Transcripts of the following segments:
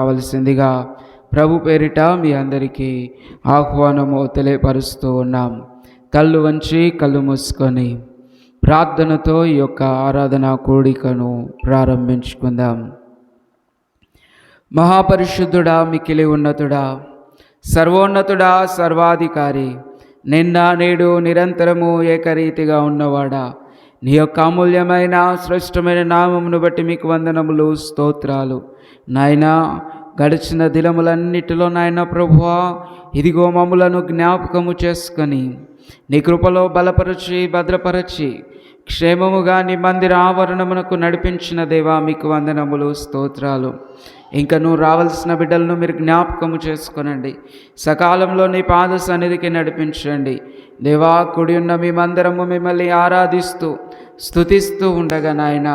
రావాల్సిందిగా ప్రభు పేరిట మీ అందరికీ ఆహ్వానము తెలియపరుస్తూ ఉన్నాం. కళ్ళు వంచి కళ్ళు మూసుకొని ప్రార్థనతో ఈ యొక్క ఆరాధన కూడికను ప్రారంభించుకుందాం. మహాపరిశుద్ధుడా, మిక్కిలి ఉన్నతుడా, సర్వోన్నతుడా, సర్వాధికారి, నిన్న నేడు నిరంతరము ఏకరీతిగా ఉన్నవాడా, నీ యొక్క అమూల్యమైన శ్రేష్టమైన నామమును బట్టి మీకు వందనములు, స్తోత్రాలు. నాయనా, గడిచిన దినములన్నిటిలో నాయన ప్రభువా, ఇదిగో మమ్ములను జ్ఞాపకము చేసుకొని నీ కృపలో బలపరచి భద్రపరచి క్షేమముగా నీ మందిర ఆవరణమునకు నడిపించిన దేవా, మీకు వందనములు, స్తోత్రాలు. ఇంకను రావాల్సిన బిడ్డలను మీరు జ్ఞాపకము చేసుకొనండి. సకాలంలో నీ పాద సన్నిధికి నడిపించండి దేవా. కుడి ఉన్న మీ మందిరము మిమ్మల్ని ఆరాధిస్తూ స్తుతిస్తూ ఉండగా నాయన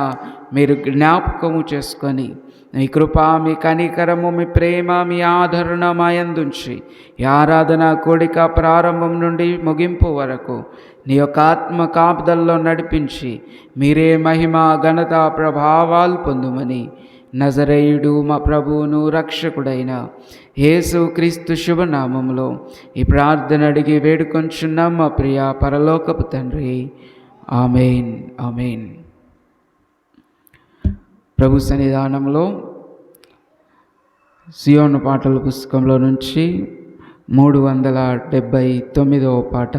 మీరు జ్ఞాపకము చేసుకొని మీ కృప, మీ కనికరము, మీ ప్రేమ, మీ ఆదరణ మాయందుంచి ఈ ఆరాధన కోడిక ప్రారంభం నుండి ముగింపు వరకు నీ యొక్క ఆత్మ కాపుదల్లో నడిపించి మీరే మహిమ, ఘనత, ప్రభావాలు పొందుమని నజరేయుడు మా ప్రభువును రక్షకుడైన యేసు క్రీస్తు శుభనామములో ఈ ప్రార్థన అడిగి వేడుకొంచున్నాం మా ప్రియ పరలోకపు తండ్రి. Amen, amen. ప్రభు సన్నిధానంలో సియోను పాటల పుస్తకంలో నుంచి 379వ పాట,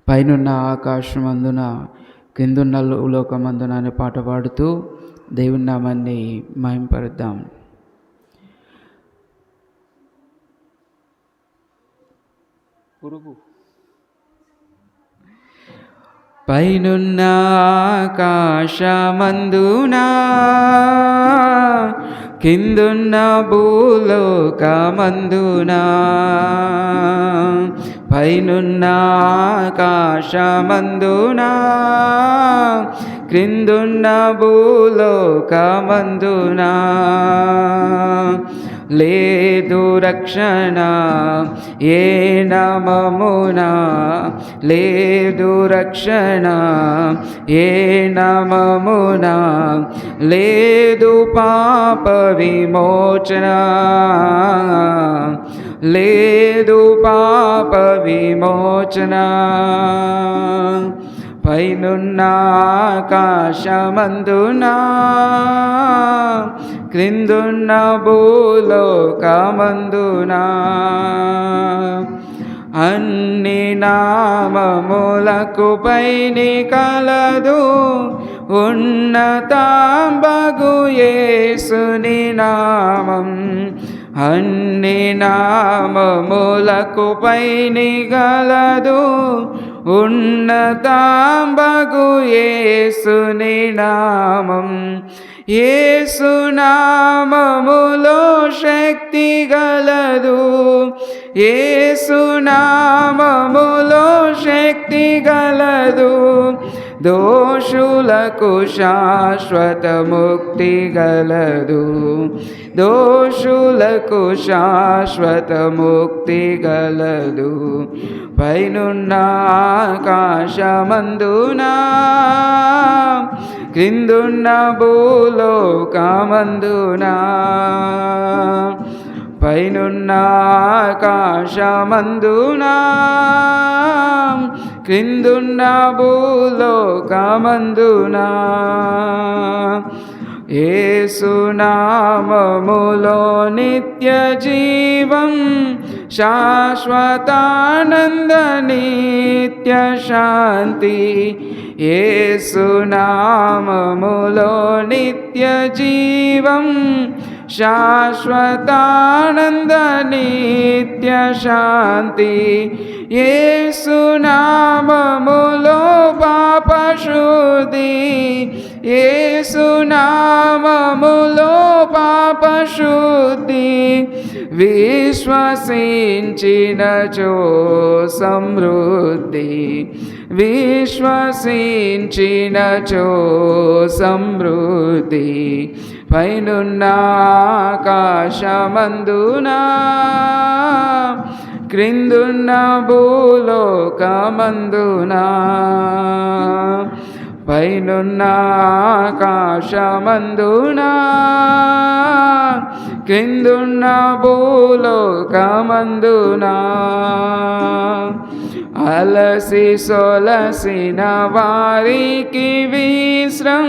పైనున్న ఆకాశమందున కిందున్న లోకమందున అనే పాట పాడుతూ దేవుని నామాన్ని మహింపరుద్దాం. పైనున్న ఆకాశమందున కిందున్న భూలోకమందున, పైనున్న ఆకాశమందున క్రిందున్న భూలోకమందున లేదు రక్షణ ఏ నామమున, లేదు రక్షణ ఏ నామమున, లేదు పాప విమోచన, లేదు పాప విమోచన. పైనున్న ఆకాశమందున క్రిందున్న భూలోకమందున, అన్ని నామములకు పైని కలదు ఉన్నతాంబగు యేసుని నామం. అన్ని నామములకు పైని గలదు ఉన్నతాంబగు యేసుని నామం. యేసు నామములో శక్తి గలదు, యేసు నామములో శక్తి గలదు. దోషులకు శాశ్వత ముక్తి గలదు, దోషులకు శాశ్వత ముక్తి గలదు. పైనున్న ఆకాశమందున క్రిందున్న భూలోకమందున, పైనున్న ఆకాశమందున క్రిందున్న భూలోకమందున, యేసు నామములో నిత్య జీవం, శాశ్వతానంద నిత్య శాంతి. యేసు నామములో నిత్య జీవం, శాశ్వతానంద నిత్య శాంతి. యేసు నామములో పాప శుద్ధి, యేసు నామములో పాప శుద్ధి. విశ్వసించినచో సమృద్ధి, విశ్వసించినచో సమృద్ధి. పైనున్న ఆకాశమందున క్రిందున్న భూలోకమందున, పైనున్న ఆకాశమందున క్రిందున్న భూలోకమందునా అలసి సొలసిన వారికి విశ్రం,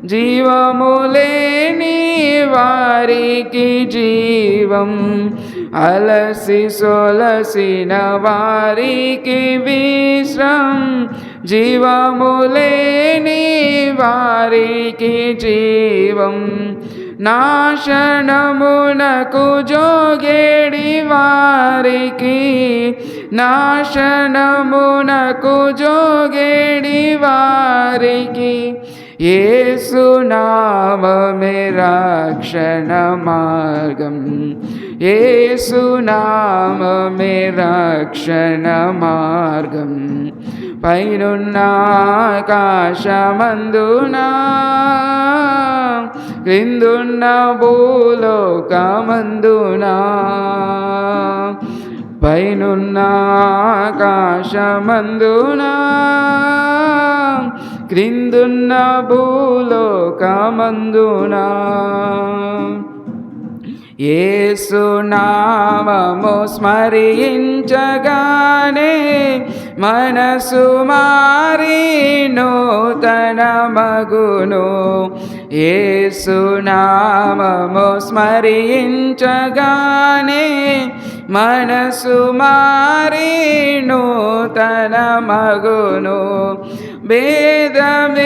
జీవము లేని వారికి జీవం. అలసి సొలసిన వారికి విశ్రం, జీవము లేని వారికి జీవం. నాశనమునకు జోగేడి వారికి, నాశనమునకు జోగేడి వారికి యేసు నామమే రక్షణ మార్గం. యేసు నామమే రక్షణ మార్గం. పైనున్న ఆకాశమందునా క్రిందున్న భూలోకమందునా, పైనున్న ఆకాశమందునా క్రిందున్న భూలోకమందునా యేసు నామము స్మరించగానే మనసు మారి నూతన మగును. యేసు నామము స్మరించగానే మనసు మారి నూతన మగును. భేదమేమియు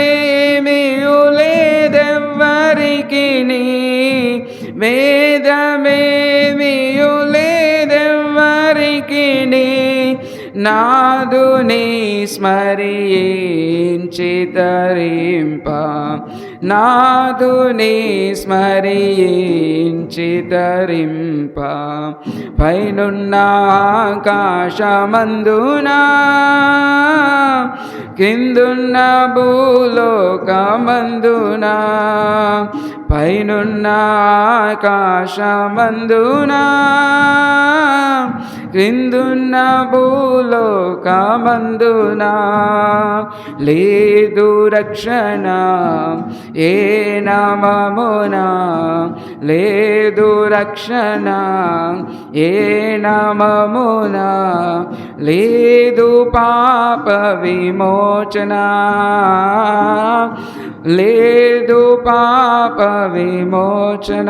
లేదెవ్వరికిని, భేదమేమియు లేదెవ్వరికిని, నాదుని స్మరించి తరింప, నాదుని స్మరించి తరింప. పైనున్న ఆకాశమందునా కిందున్న భూలోకమందునా, పైనున్న ఆకాశమందునా క్రిందున్న భూలోకమందునా లేదు రక్షణ ఏ నామమునా, లేదు రక్షణ ఏ నామమునా, లేదు పాప విమోచన, లేదు పాప విమోచన,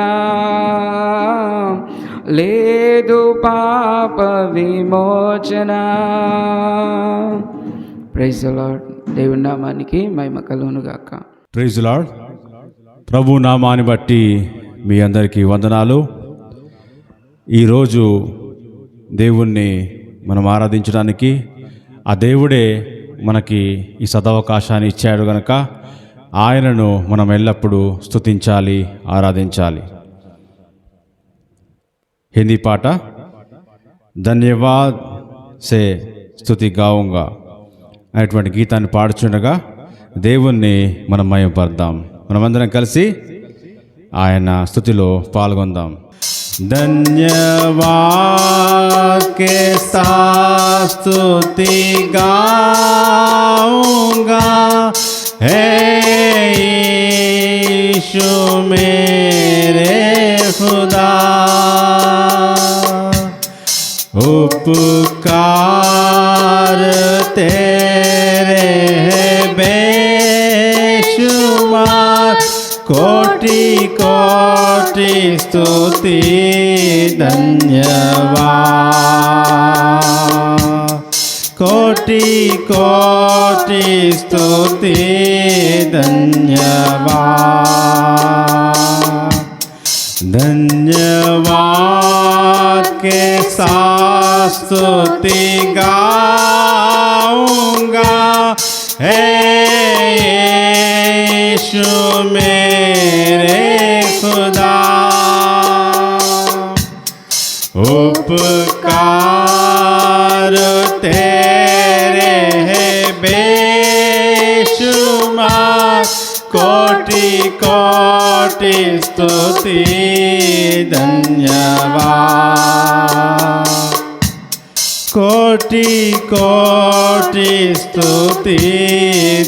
లేదు పాప విమోచన. Praise the Lord. దేవుని నామానికి మహిమ కలుగును గాక. Praise the lord. ప్రభు నామాన్ని బట్టి మీ అందరికీ వందనాలు. ఈరోజు దేవుణ్ణి మనం ఆరాధించడానికి ఆ దేవుడే మనకి ఈ సదవకాశాన్ని ఇచ్చాడు కనుక ఆయనను మనం ఎల్లప్పుడూ స్తుతించాలి, ఆరాధించాలి. హిందీ పాట ధన్యవాద్ సే స్తుతి గావుంగా అనేటువంటి గీతాన్ని పాడుచుండగా దేవుణ్ణి మనం మహిమపడదాం. మనమందరం కలిసి ఆయన స్తుతిలో పాల్గొందాం. धन्यवाद के साथ स्तुति गाऊंगा, हे यीशु मेरे खुदा, उपकार तेरे है बेशुमार, कोटि कोटि स्तुति धन्यवाद, कोटि कोटि स्तुति धन्यवाद. धन्यवाद के साथ स्तुति गाऊंगा, हे यीशु मेरे खुदा, उपकार तेरे है बेशुमार, कोटि कोटि स्तुति धन्यवाद, कोटि कोटि स्तुति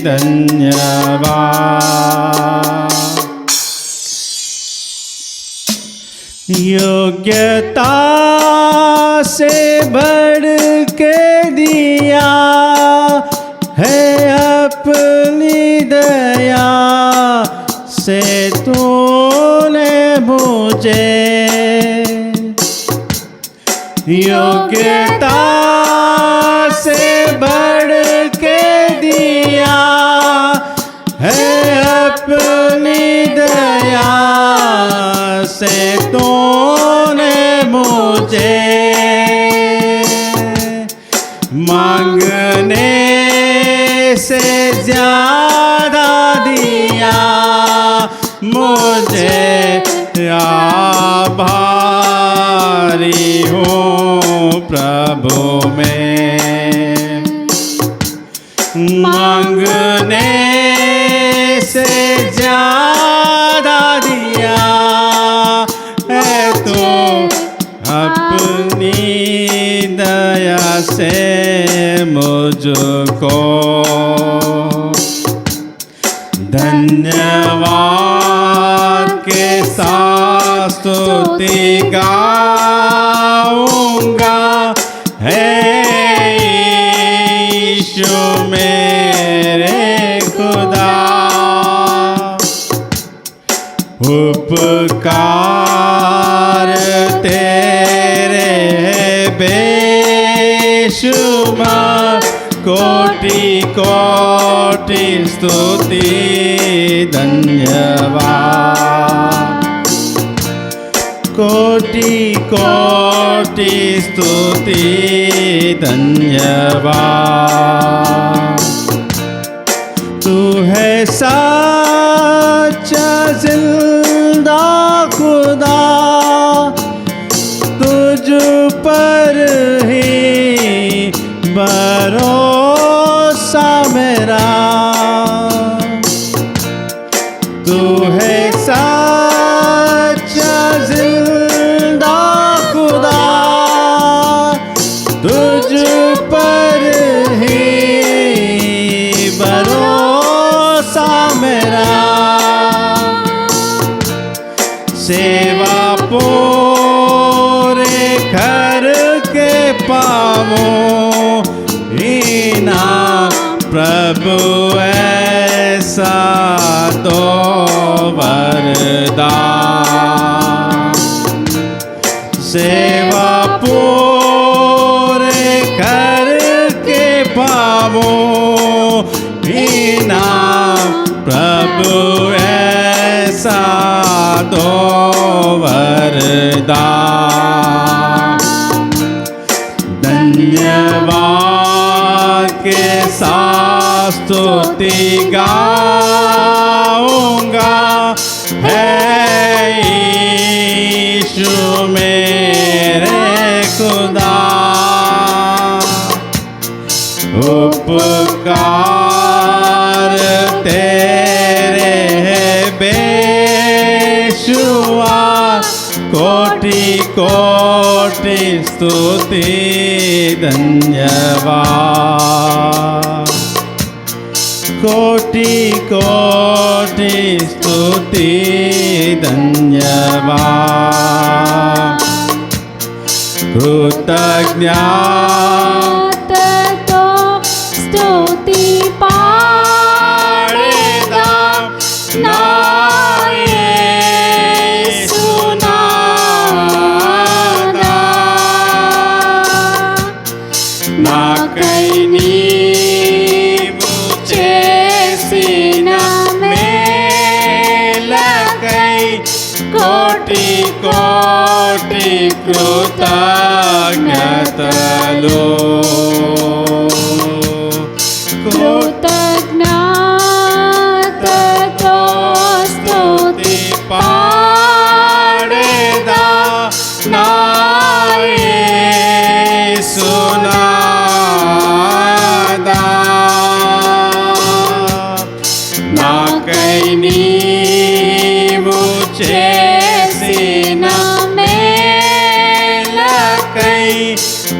धन्यवाद. योग्यता से बढ़ के दिया है अपनी दया से तूने मुझे। योग्यता से बढ़ के दिया है अपनी दया से तूने मुझे। मांगने से ज्यादा दिया मुझे, आभारी हूँ प्रभु में। मांगने से ज्यादा दिया है तो अपनी दया से मुझको। धन्यवाद के साथ स्तुति गाऊंगा, है यीशु मेरे खुदा। उपकार तेरे बेशुमार, कोटि कोटि स्तुति धन्यवाद। कोटि कोटि स्तुति धन्यवाद। तू है सच्चा जिंदा खुदा, तुझ पर ही भरोसा मेरा। तू है सच्चा जिंदा खुदा, तुझ पर ही भरोसा मेरा। सेवा पूरे घर के पावों, इनाम प्रभु ऐसा तो वरदान। सेवा पूरे घर के पावों, इनाम प्रभु ऐसा तो वरदान। धन्यवाद के साथ स्तुति गाऊंगा, है यीशु मेरे खुदा। उपकार तेरे बेशुमार, कोटि कोटि स्तुति धन्यवाद। कोटि कोटि स्तुति धन्यवाद। कृतज्ञता तो स्तुति पाड़ेगा ना యేసు నాదా। నాకై నీవు చేసిన మేలకై కోటి కోటి కృతజ్ఞతలు। కృతజ్ఞతతో స్తుతి పాడేదా నా యేసు నాదా। నాకై నీవు చేసిన మేలకై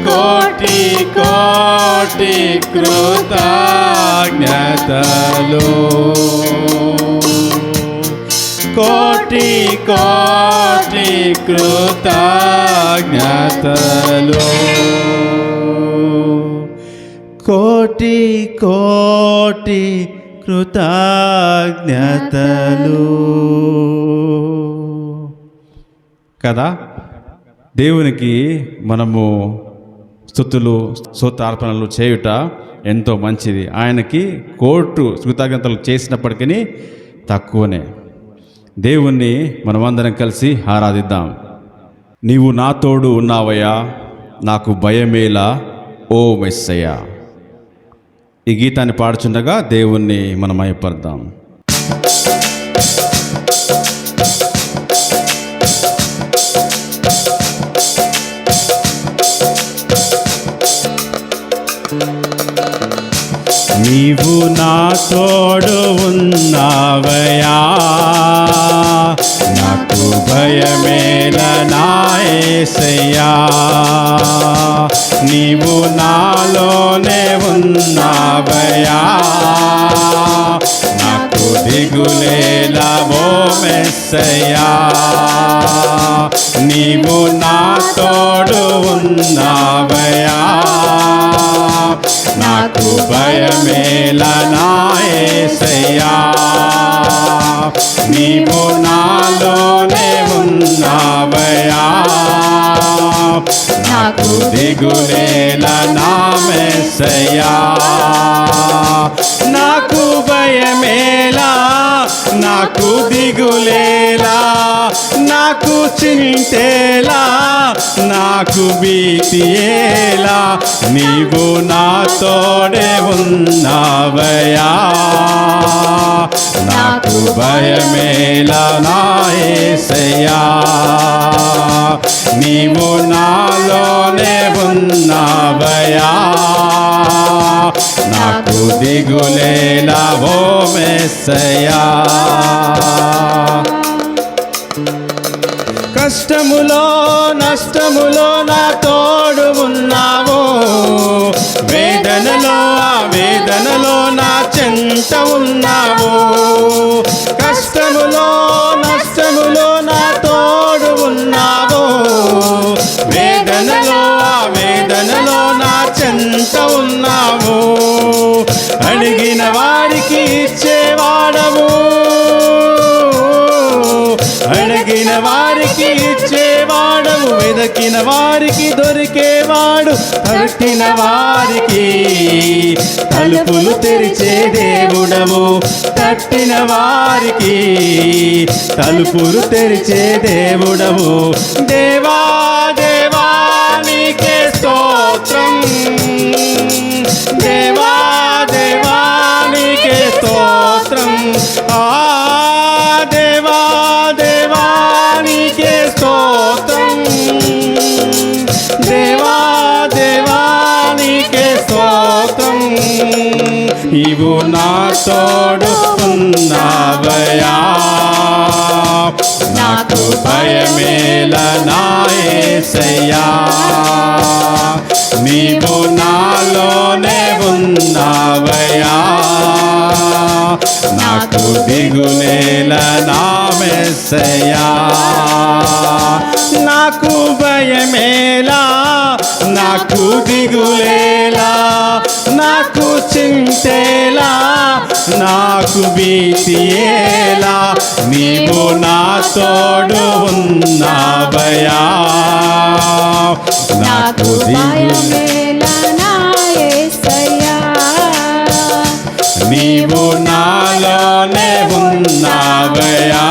కోటి కోటి కృతజ్ఞతలు। కోటి కోటి కృతజ్ఞతలు కోటి కోటి కృతజ్ఞతలు కదా. దేవునికి మనము స్తుతులు స్తోత్రార్పణలు చేయుట ఎంతో మంచిది. ఆయనకి కోర్టు కృతజ్ఞతలు చేసినప్పటికీ తక్కువనే. దేవుణ్ణి మనమందరం కలిసి ఆరాధిద్దాం. నీవు నా తోడు ఉన్నావయ్యా, నాకు భయమేలా ఓ మెస్సయ్యా. ఈ గీతాన్ని పాడుచుండగా దేవుణ్ణి మనం మహిమపడదాం. నీవు నా తోడు ఉన్నావయ్యా, నాకు భయమేల నా యేసయ్యా. నీవు నాలోనే ఉన్నావయ్యా, నాకు దిగులేలా ఓ మెస్సయ్యా. నీవు నా తోడు ఉన్నావయ్యా, నాకు భయమేలా నా యేసయ్యా. నీవు నాలోనే ఉన్నావయ్యా, నాకు దిగులేలా నా మెస్సయ్యా. నాకు భయమేలా, నాకు దిగులేలా, నాకు చింతేలా, నాకు భీతియేలా, నీవు నా తోడే ఉన్నావయ్యా. నాకు భయమేలా నా యేసయ్యా. నీవు నాలోనే ఉన్నావయ్యా, నాకు దిగులేలా ఓ మెస్సయ్యా. కష్టములో నష్టములో నా తోడు ఉన్నావు, వేదనలో ఆ వేదనలో నా చెంత ఉన్నావు. కష్టములో నష్టములో నా తోడు ఉన్నావు, వేదనలో ఆ వేదనలో నా చెంత ఉన్నావు. అడిగిన వారికి ఇచ్చేవాడవు, అడిగిన వారికి ఇచ్చేవాడవు, వెదకిన వారికి దొరికేవాడు, తట్టిన వారికి తలుపులు తెరిచే దేవుడవు. తట్టిన వారికి తలుపులు తెరిచే దేవుడవు. దేవా దేవా నీకే స్తోత్రం, దేవా దేవా నీకే స్తోత్రం. దేవా దేవా నీకే స్తోత్రం, దేవా దేవా నీకే స్తోత్రం. నీవు నా తోడు ఉన్నావయ్యా, నాకు భయమేలా నా యేసయ్యా. నీవు నాలోనే ఉన్నావయ్యా, నాకు దిగులేలా నా మెస్సయ్యా. నాకు భయమేలా, నాకు దిగులేలా, నాకు చింతేలా, నాకు భీతియేలా, నీవు నా తోడు ఉన్నావయ్యా. నాకు భయమేలా నా యేసయ్యా. నీవు నాలోనే ఉన్నావయ్యా,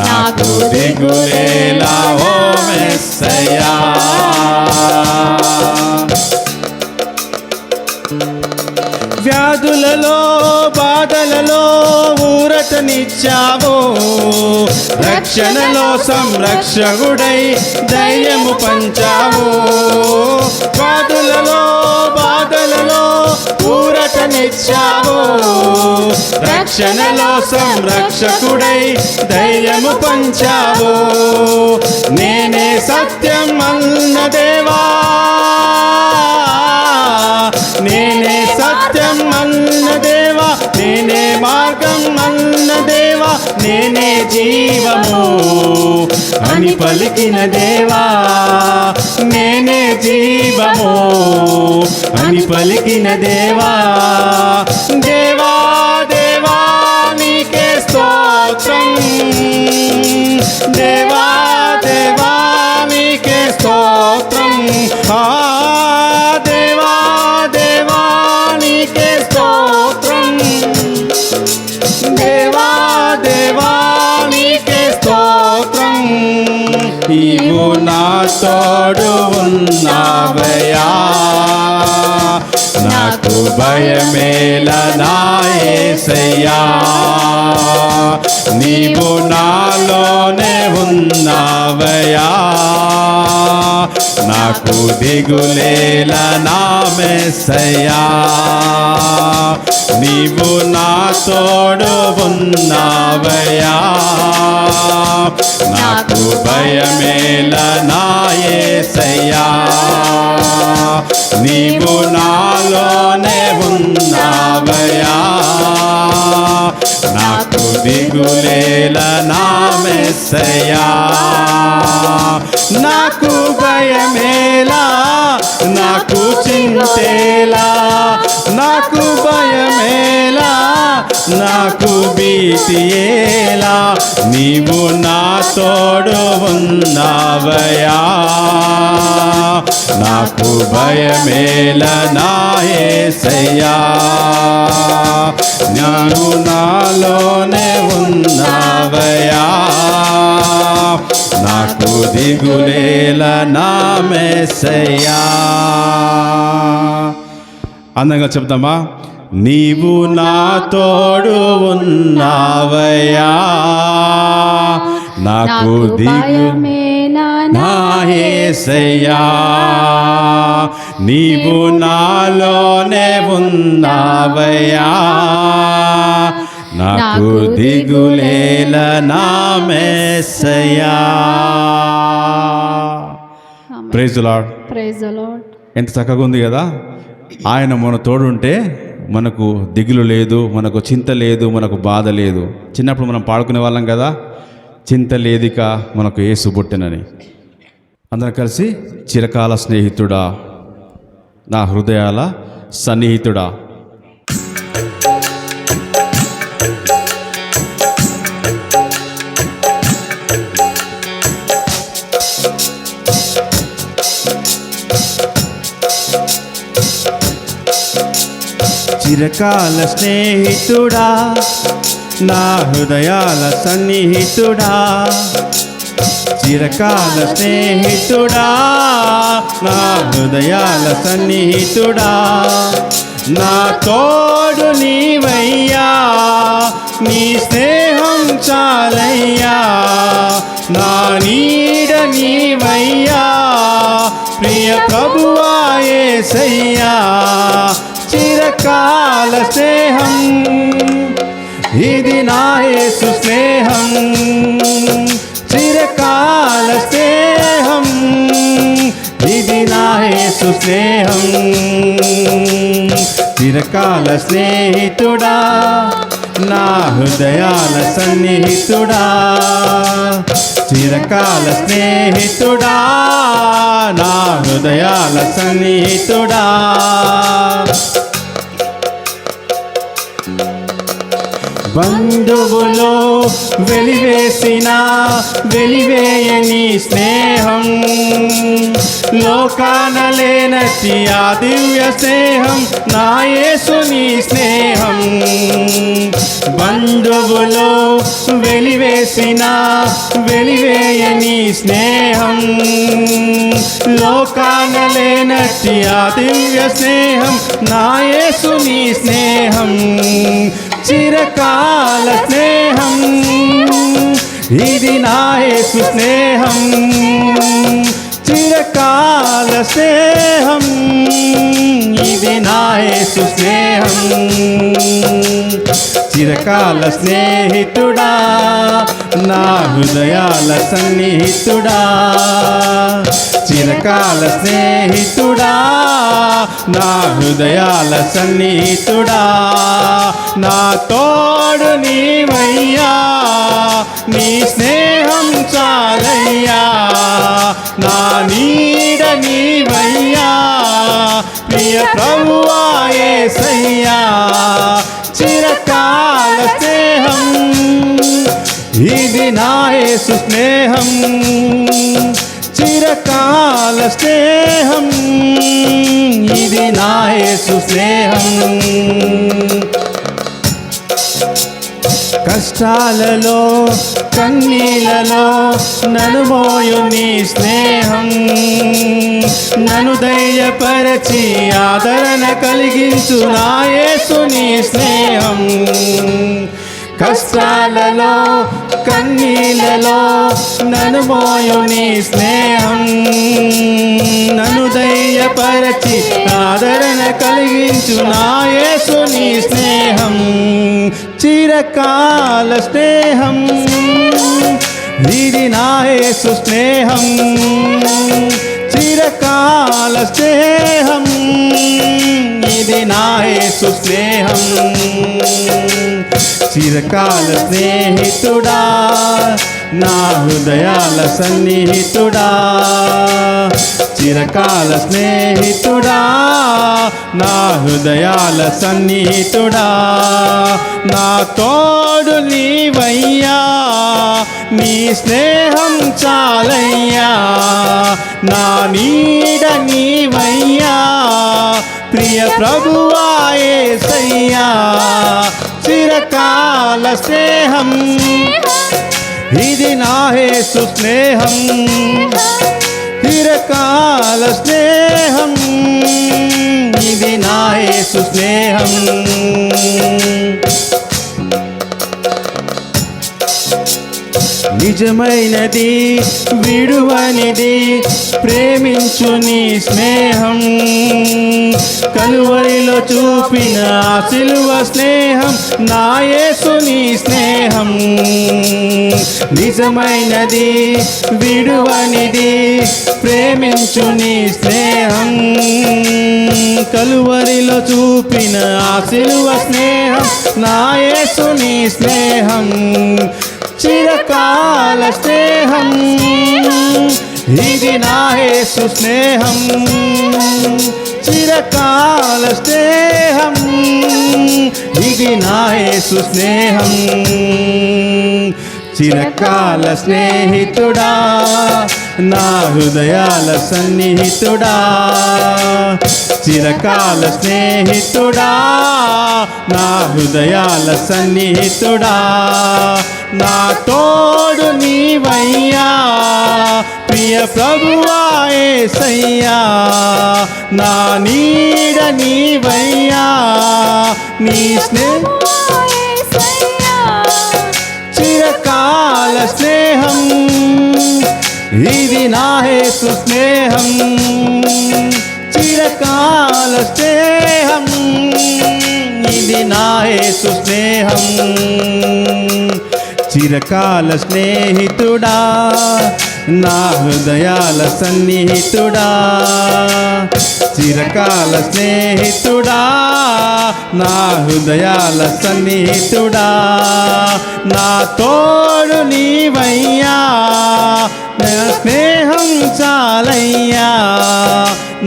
నాకు దిగులేలా ఓ మెస్సయ్యా. వ్యాధులలో బాధలలో ఊరటనిచ్చావు, రక్షణలో సంరక్షకుడై ధైర్యము పంచావు. వ్యాధులలో బాధలలో ఊరటనిచ్చావు, రక్షణలో సంరక్షకుడై ధైర్యము పంచావు. నేనే సత్యం అన్న దేవా, నేనే సత్యం అన్న దేవా, నేనే మార్గం అన్న దేవా, నేనే జీవము అని పలికిన దేవా, నేనే జీవము అని పలికిన దేవా. దేవా దేవా నీకే స్తోత్రం, దేవా దేవా నీకే స్తోత్రం. దేవా దేవా నీకే స్తోత్రం, దేవా దేవా నీకే స్తోత్రం. నీవు నా తోడు ఉన్నావయ్యా, నాకు భయమేలా నా యేసయ్యా. నీవు నాలోనే ఉన్నావయ్యా, నాకు దిగులేలా నా మెస్సయ్యా. నీవు నా తోడు ఉన్నావయ్యా, నాకు భయమేలా నా యేసయ్యా. నీవు నాలోనే ఉన్నావయ్యా, నాకు దిగులేలా నా మెస్సయ్యా. నాకు భయమేలా, నాకు చింతేలా, నాకు భయమేలా, నాకు భీతియేలా. నీవు నా తోడు ఉన్నావయ్యా, నాకు భయమేలా నా యేసయ్యా. నేను నాలోనే ఉన్నావయ్యా, నాకు దిగులేలా నా మెస్సయ్యా. అందంగా చెప్తామా? నీవు నా తోడు ఉన్నావయ్యా, నాకు భయమేలా నా యేసయ్యా. నీవు నాలోనే ఉన్నావయ్యా, నాకు దిగులేలా నా మెస్సయ్యా. Praise the lord. Praise the lord. ఎంత చక్కగా ఉంది కదా. ఆయన మన తోడుంటే మనకు దిగులు లేదు, మనకు చింత లేదు, మనకు బాధ లేదు. చిన్నప్పుడు మనం పాడుకునే వాళ్ళం కదా, చింత లేదిక మనకు యేసు పుట్టెనని. అందరం కలిసి చిరకాల స్నేహితుడా, నా హృదయాల సన్నిహితుడా. చిరకాల స్నేహితుడా, నా హృదయాల సన్నిహితుడా. చిరకాల స్నేహితుడా, నా హృదయాల సన్నిహితుడా. నా తోడు నీవయ్యా, నీ స్నేహం చాలయ్యా. నా నీడ నీవయ్యా, ప్రియ ప్రభువా యేసయ్యా. చిరకాల స్నేహం ఇది నా యేసు స్నేహం. చిరకాల స్నేహం ఇది నా యేసు స్నేహం. చిరకాల స్నేహితుడా, నా హృదయాల సన్నిహితుడా. చిరకాల స్నేహితుడా, నా హృదయాల సన్నిహితుడా. బంధువులో వెలివేసిన వెలివేయని స్నేహం, లోకాన లేనట్టి ఆ దివ్య స్నేహం నా యేసుని స్నేహం. బంధువులో వెలివేసిన వెలివేయని స్నేహం, లోకాన లేనట్టి ఆ దివ్య స్నేహం నా యేసుని స్నేహం. చిరకాల స్నేహం ఇది నా యేసు స్నేహం. చిరకాల స్నేహం ఇది నా యేసు స్నేహం. చిరకాల స్నేహితుడా నా హృదయాల సన్నిహితుడా చిరకాల స్నేహితుడా నా హృదయాల సన్నిహితుడా నా తోడు నీవయ్యా నీ స్నేహం చాలయ్యా నా నీడ నీవయ్యా ప్రియ ప్రభువా యేసయ్యా చిరకాల స్నేహం ఇది నా యేసు స్నేహం చిరకాల స్నేహం ఇది నా యేసు స్నేహం కష్టాలలో కన్నీలలో నన్ను మోయు నీ స్నేహం నన్ను ధైర్యపరచి ఆదరణ కలిగించు నా యేసు నీ స్నేహం కష్టాలలో కన్నీలలో నన్ను మోయు నీ స్నేహం నన్ను ధైర్యపరచి ఆదరణ కలిగించు నా యేసు నీ స్నేహం చిరకాల స్నేహం ఇది నా యేసు స్నేహం చిరకాల స్నేహం ఇది నా యేసు స్నేహం చిరకాల స్నేహితుడా నా హృదయాల సన్నిహితుడా చిరకాల స్నేహితుడా నా హృదయాల సన్నిహితుడా నా తోడు నీవయ్యా నీ స్నేహం చాలయ్యా నా నీడ నీవయ్యా ప్రియ ప్రభువా యేసయ్యా చిరకాల స్నేహం ఇది నా యేసు స్నేహం చిరకాల స్నేహం ఇది నా యేసు స్నేహం నిజమైనది విడువనిది ప్రేమించు నీ స్నేహం కలువరిలో చూపిన సిలువ స్నేహం నా యేసు నీ స్నేహం నిజమైనది విడువనిది ప్రేమించు నీ స్నేహం కలువరిలో చూపిన సిలువ స్నేహం నా యేసు నీ స్నేహం చిరకాల స్నేహం ఇది నా యేసు స్నేహం చిరకాల స్నేహం ఇది నా యేసు స్నేహం చిరకాల స్నేహితుడా నా హృదయాల సన్నిహితుడా చిరకాల స్నేహితుడా నా హృదయాల సన్నిహితుడా నా తోడు నీవయ్యా ప్రియ ప్రభువా యేసయ్యా నా నీడ నీవయ్యా నీ స్నేహం చిరకాల స్నేహం ఇది నా యేసు స్నేహం చిరకాల స్నేహం ఇది నా యేసు స్నేహం చిరకాల స్నేహితుడా నా హృదయాల సన్నిహితుడా చిరకాల స్నేహితుడా నా హృదయాల సన్నిహితుడా నా తోడు నీవయ్యా నా స్నేహం చాలయ్యా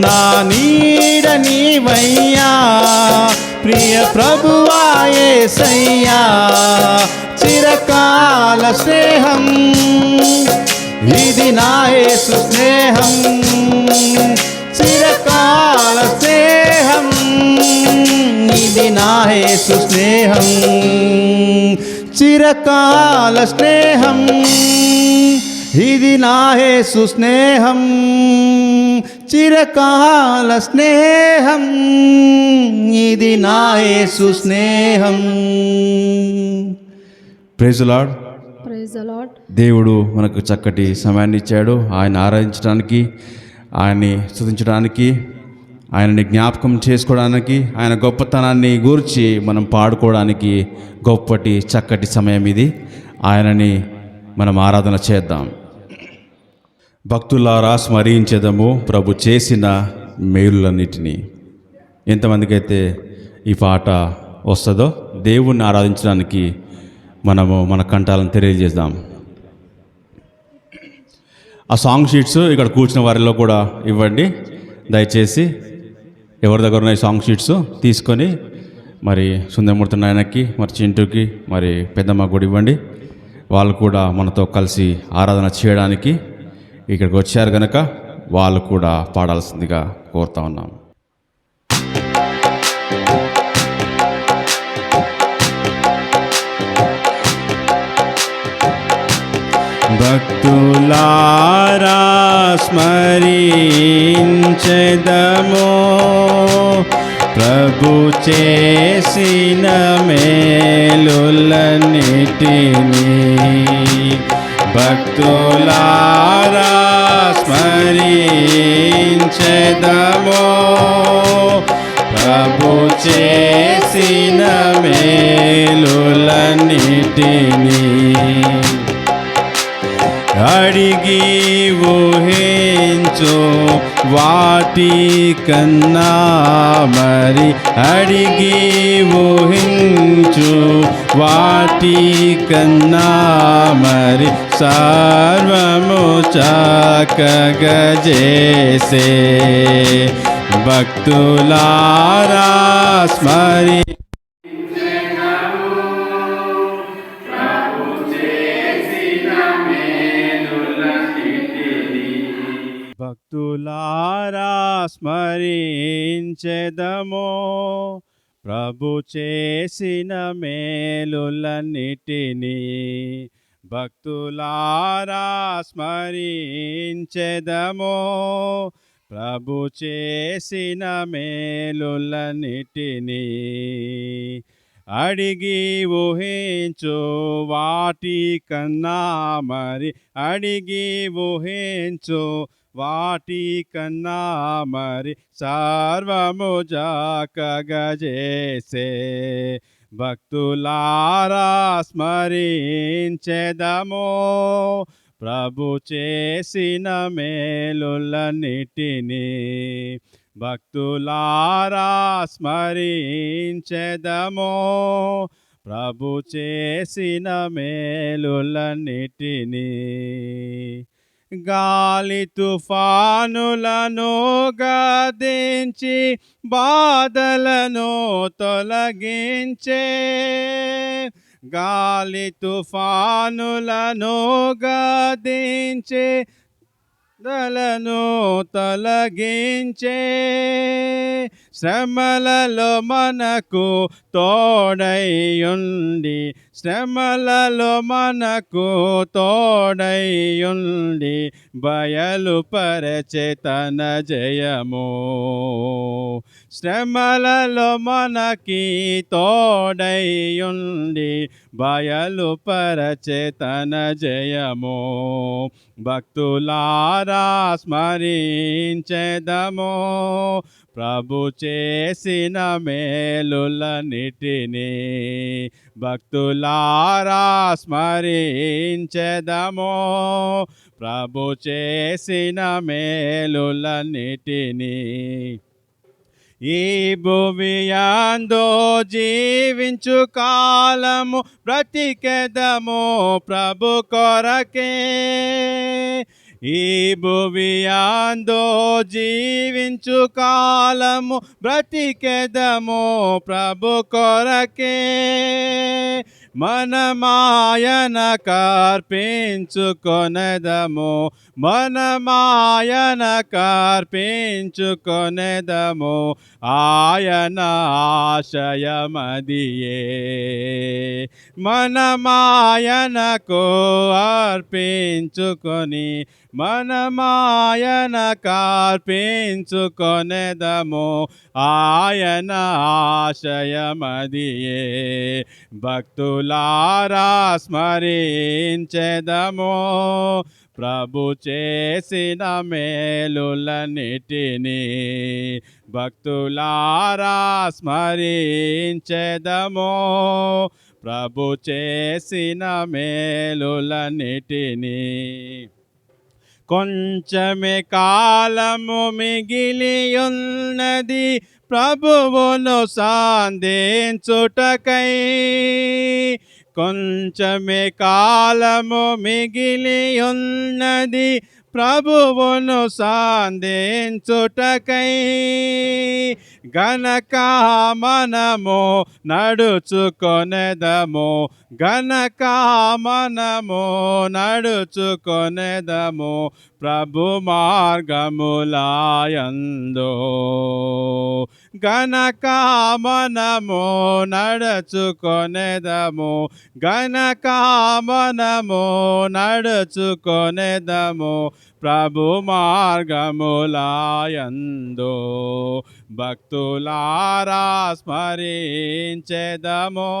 నా నీడ నీవయ్యా ప్రియ ప్రభువా యేసయ్యా చిరకాల స్నేహం ఇది నా యేసు స్నేహం చిరకాల స్నేహం ఇది నా యేసు స్నేహం చిరకాల స్నేహం ఇది నా యేసు స్నేహం చిరకాల స్నేహం ఇది నా యేసు స్నేహం praise the lord. Praise the Lord. దేవుడు మనకు చక్కటి సమయాన్ని ఇచ్చాడు. ఆయన ఆరాధించడానికి, ఆయన్ని స్తుతించడానికి, ఆయనని జ్ఞాపకం చేసుకోవడానికి, ఆయన గొప్పతనాన్ని గూర్చి మనం పాడుకోవడానికి గొప్పటి చక్కటి సమయం ఇది. ఆయనని మనం ఆరాధన చేద్దాం. భక్తులారా స్మరించెదము ప్రభు చేసిన మేలులన్నిటినీ. ఎంతమందికి అయితే ఈ పాట వస్తుందో దేవుణ్ణి ఆరాధించడానికి మనము మన కంఠాలను తెలియజేద్దాం. ఆ సాంగ్ షీట్స్ ఇక్కడ కూర్చున్న వారిలో కూడా ఇవ్వండి దయచేసి. ఎవరి దగ్గర ఉన్న సాంగ్ షీట్స్ తీసుకొని మరి సుందరమూర్తి నాయనకి, మరి చింటూకి, మరి పెద్దమ్మ కూడా ఇవ్వండి. వాళ్ళు కూడా మనతో కలిసి ఆరాధన చేయడానికి ఇక్కడికి వచ్చారు కనుక వాళ్ళు కూడా పాడాల్సిందిగా కోరుతా ఉన్నాం. భక్తులారా స్మరించెదము ప్రభు చేసిన మేలులన్నిటినీ. భక్తులారా స్మరించెదము ప్రభు చేసిన మేలులన్నిటినీ. అడిగి ఊహించు వాటి కన్నా మరి, అడిగి ఊహించు వాటి కన్నా మరి సర్వము చక్కగా చేసే భక్తులారా స్మరి భక్తులారా స్మరించెదము ప్రభు చేసిన మేలులన్నిటినీ. భక్తులారా స్మరించెదము ప్రభు చేసిన మేలులన్నిటినీ. అడిగి ఊహించు వాటి కన్నా మరి, అడిగి ఊహించు వాటి కన్నా మరి సర్వము చక్కగా చేసే భక్తులారా స్మరించెదము ప్రభు చేసిన మేలులన్నిటినీ. భక్తులారా స్మరించెదము ప్రభు చేసిన మేలులన్నిటినీ. గాలి తుఫానులను గదించి బాధలను తొలగించే, గాలి తుఫానులను గదించే దలను తొలగించే, శ్రమలలో మనకు తోడైయుండి, శ్రమలలో మనకు తోడైయుండి బయలుపరచే తన జయము. శ్రమలలో మనకి తోడైయుండి బయలుపరచే తన జయము. భక్తులారా స్మరించెదము ప్రభు చేసిన మేలులన్నిటినీ. భక్తులారా స్మరించెదము ప్రభు చేసిన మేలులన్నిటినీ. ఈ భువియందు జీవించు కాలము బ్రతికెదము ప్రభు కొరకే. ఈ భువియందు జీవించు కాలము బ్రతికెదము ప్రభు కొరకే. మనమాయన కార్పించుకొనెదము, మనమాయన కార్పించుకొనెదము, ఆయన ఆశయమదియే. మనమాయనకు అర్పించుకొని, మనమాయన కార్పించుకొనెదము, ఆయన ఆశయమదియే. భక్తులారా స్మరించెదము ప్రభు చేసిన మేలులన్నిటినీ భక్తులారా స్మరించెదము. ప్రభు చేసిన మేలులన్నిటినీ. కొంచెమే కాలము మిగిలియున్నది ప్రభువును సాందించుటకై. కొంచెమే కాలము మిగిలియున్నది ప్రభువును సాందించుటకై. గనక మనము నడుచుకొనెదము, గనక మనము నడుచుకొనెదము ప్రభు మార్గములాయందు. గనక మనము నడుచుకొనెదము, గనక మనము నడుచుకొనెదము ప్రభు మార్గములాయందు. భక్తులారా స్మరించెదము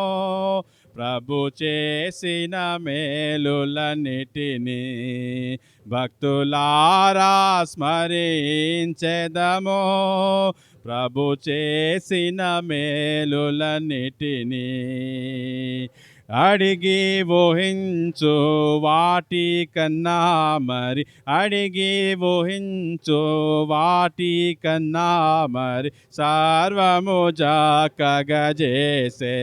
ప్రభు చేసిన మేలులన్నిటినీ. భక్తులారా స్మరించెదము ప్రభు చేసిన మేలులన్నిటినీ. అడిగి ఊహించు వాటి కన్నా మరి, అడిగి ఊహించు వాటి కన్నా మరి సర్వము జకగజేసే,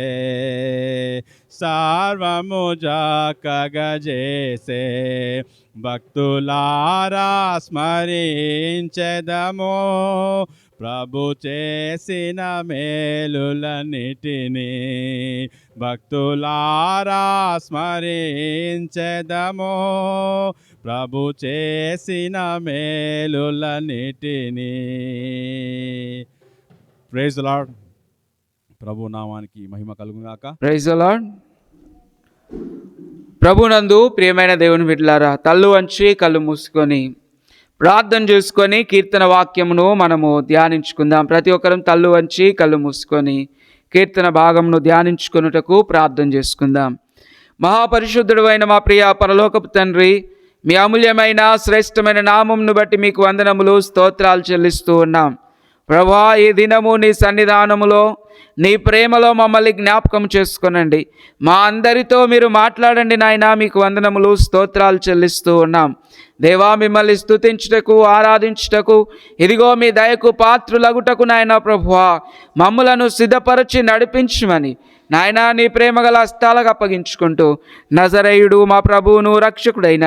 సర్వము జకగజేసే. భక్తులారా స్మరించెదము ప్రభు చేసిన మేలులన్నిటినీ. భక్తులారా స్మరించెదము ప్రభు చేసిన మేలులన్నిటినీ. Praise the lord. ప్రభు నామానికి మహిమ కలుగుగాక. Praise the lord. ప్రభునందు ప్రియమైన దేవుని బిడ్డలారా, తల్లు వంచి కళ్ళు మూసుకొని ప్రార్థన చేసుకొని కీర్తన వాక్యమును మనము ధ్యానించుకుందాం. ప్రతి ఒక్కరం తల్లు వంచి కళ్ళు మూసుకొని కీర్తన భాగమును ధ్యానించుకొనుటకు ప్రార్థన చేసుకుందాం. మహాపరిశుద్ధుడు అయిన మా ప్రియ పరలోకపు తండ్రి, మీ అమూల్యమైన శ్రేష్టమైన నామమును బట్టి మీకు వందనములు, స్తోత్రాలు చెల్లిస్తూ ఉన్నాం. ప్రభువా, ఈ దినము నీ సన్నిధానములో నీ ప్రేమలో మమ్మల్ని జ్ఞాపకం చేసుకొనండి. మా అందరితో మీరు మాట్లాడండి నాయనా. మీకు వందనములు, స్తోత్రాలు చెల్లిస్తూ ఉన్నాం. దేవా, మిమ్మల్ని స్తుతించుటకు, ఆరాధించుటకు, ఇదిగో మీ దయకు పాత్రులగుటకు నాయనా ప్రభువా మమ్ములను సిద్ధపరచి నడిపించమని నాయనా నీ ప్రేమగల హస్తాలకు అప్పగించుకుంటూ నజరేయుడు మా ప్రభువును రక్షకుడైన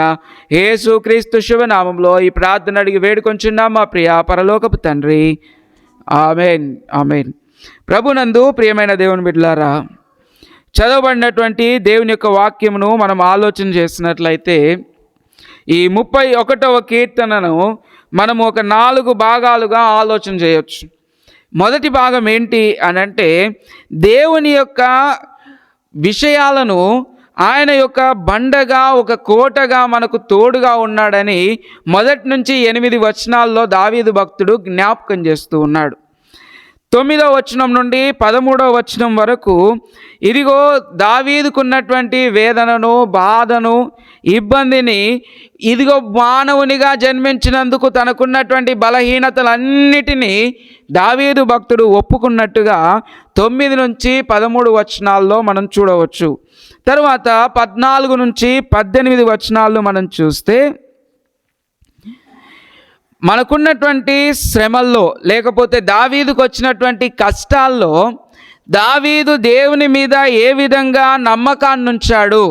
యేసుక్రీస్తు శుభనామంలో ఈ ప్రార్థన అడిగి వేడుకొంచున్నాం మా ప్రియ పరలోకపు తండ్రి. Amen, amen. ప్రభునందు ప్రియమైన దేవుని బిడ్డలారా, చదవబడినటువంటి దేవుని యొక్క వాక్యమును మనం ఆలోచన చేసినట్లయితే ఈ 31వ కీర్తనను మనము ఒక 4 భాగాలుగా ఆలోచన చేయొచ్చు. మొదటి భాగం ఏంటి అని అంటే, దేవుని యొక్క విషయాలను ఆయన యొక్క బండగా, ఒక కోటగా మనకు తోడుగా ఉన్నాడని మొదటి నుంచి 8 వచనాల్లో దావీదు భక్తుడు జ్ఞాపకం చేస్తూ ఉన్నాడు. 9వ వచనం నుండి 13వ వచనం వరకు ఇదిగో దావీదుకున్నటువంటి వేదనను, బాధను, ఇబ్బందిని, ఇదిగో మానవునిగా జన్మించినందుకు తనకున్నటువంటి బలహీనతలన్నిటినీ దావీదు భక్తుడు ఒప్పుకున్నట్టుగా 9 నుంచి 13 వచనాల్లో మనం చూడవచ్చు. తరువాత 14 నుంచి 18 వచనాల్లో మనం చూస్తే మనకున్నటువంటి శ్రమల్లో, లేకపోతే దావీదుకు వచ్చినటువంటి కష్టాల్లో దావీదు దేవుని మీద ఏ విధంగా నమ్మకాన్ని ఉంచాడు,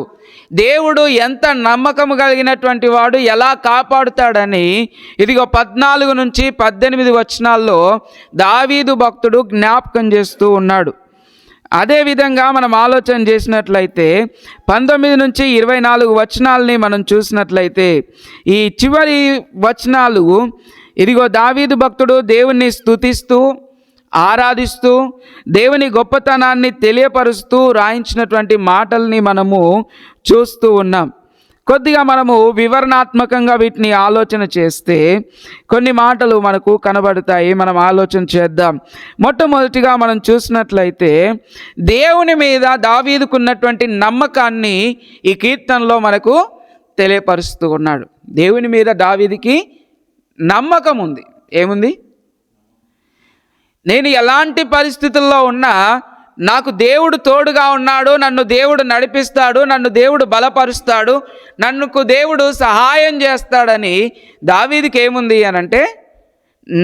దేవుడు ఎంత నమ్మకం కలిగినటువంటి వాడు, ఎలా కాపాడుతాడని ఇదిగో 14 నుంచి 18 వచనాల్లో దావీదు భక్తుడు జ్ఞాపకం చేస్తూ ఉన్నాడు. అదేవిధంగా మనం ఆలోచన చేసినట్లయితే 19 నుంచి 24 వచనాలని మనం చూసినట్లయితే ఈ చివరి వచనాలు ఇదిగో దావీదు భక్తుడు దేవుణ్ణి స్తుతిస్తూ, ఆరాధిస్తూ, దేవుని గొప్పతనాన్ని తెలియపరుస్తూ రాయించినటువంటి మాటల్ని మనము చూస్తూ ఉన్నాం. కొద్దిగా మనము వివరణాత్మకంగా వీటిని ఆలోచన చేస్తే కొన్ని మాటలు మనకు కనబడతాయి. మనం ఆలోచన చేద్దాం. మొట్టమొదటిగా మనం చూసినట్లయితే దేవుని మీద దావీదుకున్నటువంటి నమ్మకాన్ని ఈ కీర్తనలో మనకు తెలియపరుస్తూ ఉన్నాడు. దేవుని మీద దావీదుకి నమ్మకం ఉంది. ఏముంది? నేను ఎలాంటి పరిస్థితుల్లో ఉన్నా నాకు దేవుడు తోడుగా ఉన్నాడు, నన్ను దేవుడు నడిపిస్తాడు, నన్ను దేవుడు బలపరుస్తాడు, నన్నుకు దేవుడు సహాయం చేస్తాడని దావీదుకి ఏముంది అని అంటే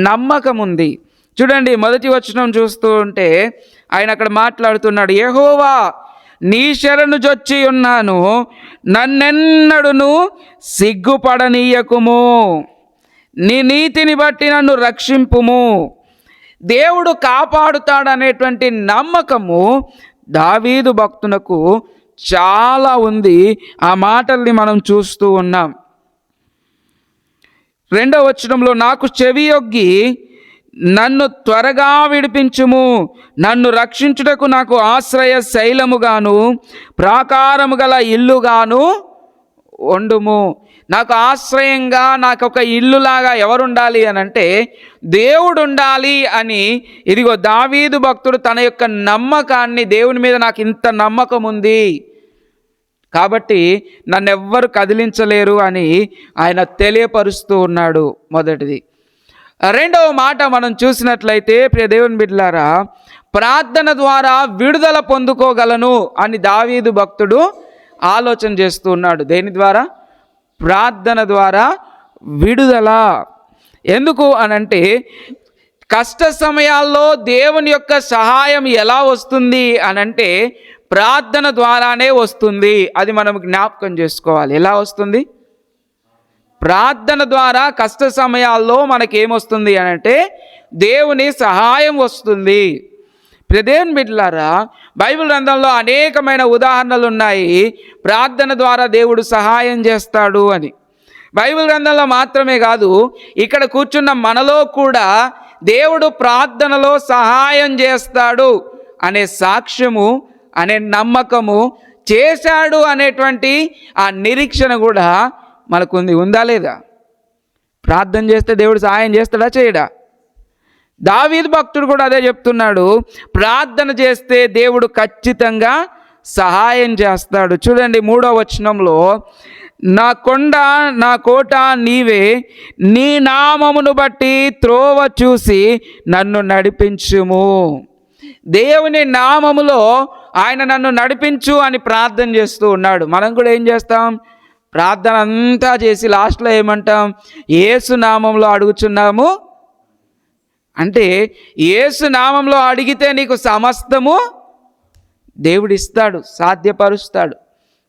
నమ్మకం ఉంది. చూడండి, మొదటి వచనం చూస్తూ ఉంటే ఆయన అక్కడ మాట్లాడుతున్నాడు, యెహోవా నీ శరణు జొచ్చి ఉన్నాను, నన్నెన్నడును సిగ్గుపడనీయకుము, నీ నీతిని బట్టి నన్ను రక్షింపుము. దేవుడు కాపాడుతాడనేటువంటి నమ్మకము దావీదు భక్తునకు చాలా ఉంది. ఆ మాటల్ని మనం చూస్తూ ఉన్నాం. 2వ వచనంలో, నాకు చెవియొగ్గి నన్ను త్వరగా విడిపించుము, నన్ను రక్షించుటకు నాకు ఆశ్రయ శైలముగాను ప్రాకారము గల ఇల్లుగాను వండుము. నాకు ఆశ్రయంగా, నాకు ఒక ఇల్లులాగా ఎవరు ఉండాలి అని అంటే దేవుడు ఉండాలి అని ఇదిగో దావీదు భక్తుడు తన యొక్క నమ్మకాన్ని, దేవుని మీద నాకు ఇంత నమ్మకం ఉంది కాబట్టి నన్నెవ్వరు కదిలించలేరు అని ఆయన తెలియపరుస్తూ ఉన్నాడు. మొదటిది. 2వ మాట మనం చూసినట్లయితే ప్రియ దేవుని బిడ్డలారా, ప్రార్థన ద్వారా విడుదల పొందుకోగలను అని దావీదు భక్తుడు ఆలోచన చేస్తూ ఉన్నాడు. దేని ద్వారా? ప్రార్థన ద్వారా విడుదల. ఎందుకు అనంటే కష్ట సమయాల్లో దేవుని యొక్క సహాయం ఎలా వస్తుంది అనంటే ప్రార్థన ద్వారానే వస్తుంది. అది మనం జ్ఞాపకం చేసుకోవాలి. ఎలా వస్తుంది? ప్రార్థన ద్వారా కష్ట సమయాల్లో మనకేమొస్తుంది అనంటే దేవుని సహాయం వస్తుంది. దేవుని బిడ్డలారా, బైబిల్ గ్రంథంలో అనేకమైన ఉదాహరణలు ఉన్నాయి ప్రార్థన ద్వారా దేవుడు సహాయం చేస్తాడు అని. బైబిల్ గ్రంథంలో మాత్రమే కాదు, ఇక్కడ కూర్చున్న మనలో కూడా దేవుడు ప్రార్థనలో సహాయం చేస్తాడు అనే సాక్ష్యము, అనే నమ్మకము, చేశాడు అనేటువంటి ఆ నిరీక్షణ కూడా మనకుంది. ఉందా లేదా? ప్రార్థన చేస్తే దేవుడు సహాయం చేస్తాడా, చేయడా? దావీదు భక్తుడు కూడా అదే చెప్తున్నాడు, ప్రార్థన చేస్తే దేవుడు ఖచ్చితంగా సహాయం చేస్తాడు. చూడండి 3వ వచనంలో, నా కొండ నా కోట నీవే, నీ నామమును బట్టి త్రోవ చూసి నన్ను నడిపించుము. దేవుని నామములో ఆయన నన్ను నడిపించు అని ప్రార్థన చేస్తూ ఉన్నాడు. మనం కూడా ఏం చేస్తాం? ప్రార్థన అంతా చేసి లాస్ట్లో ఏమంటాం? యేసు నామంలో అడుగుచున్నాము అంటే యేసు నామంలో అడిగితే నీకు సమస్తము దేవుడు ఇస్తాడు, సాధ్యపరుస్తాడు.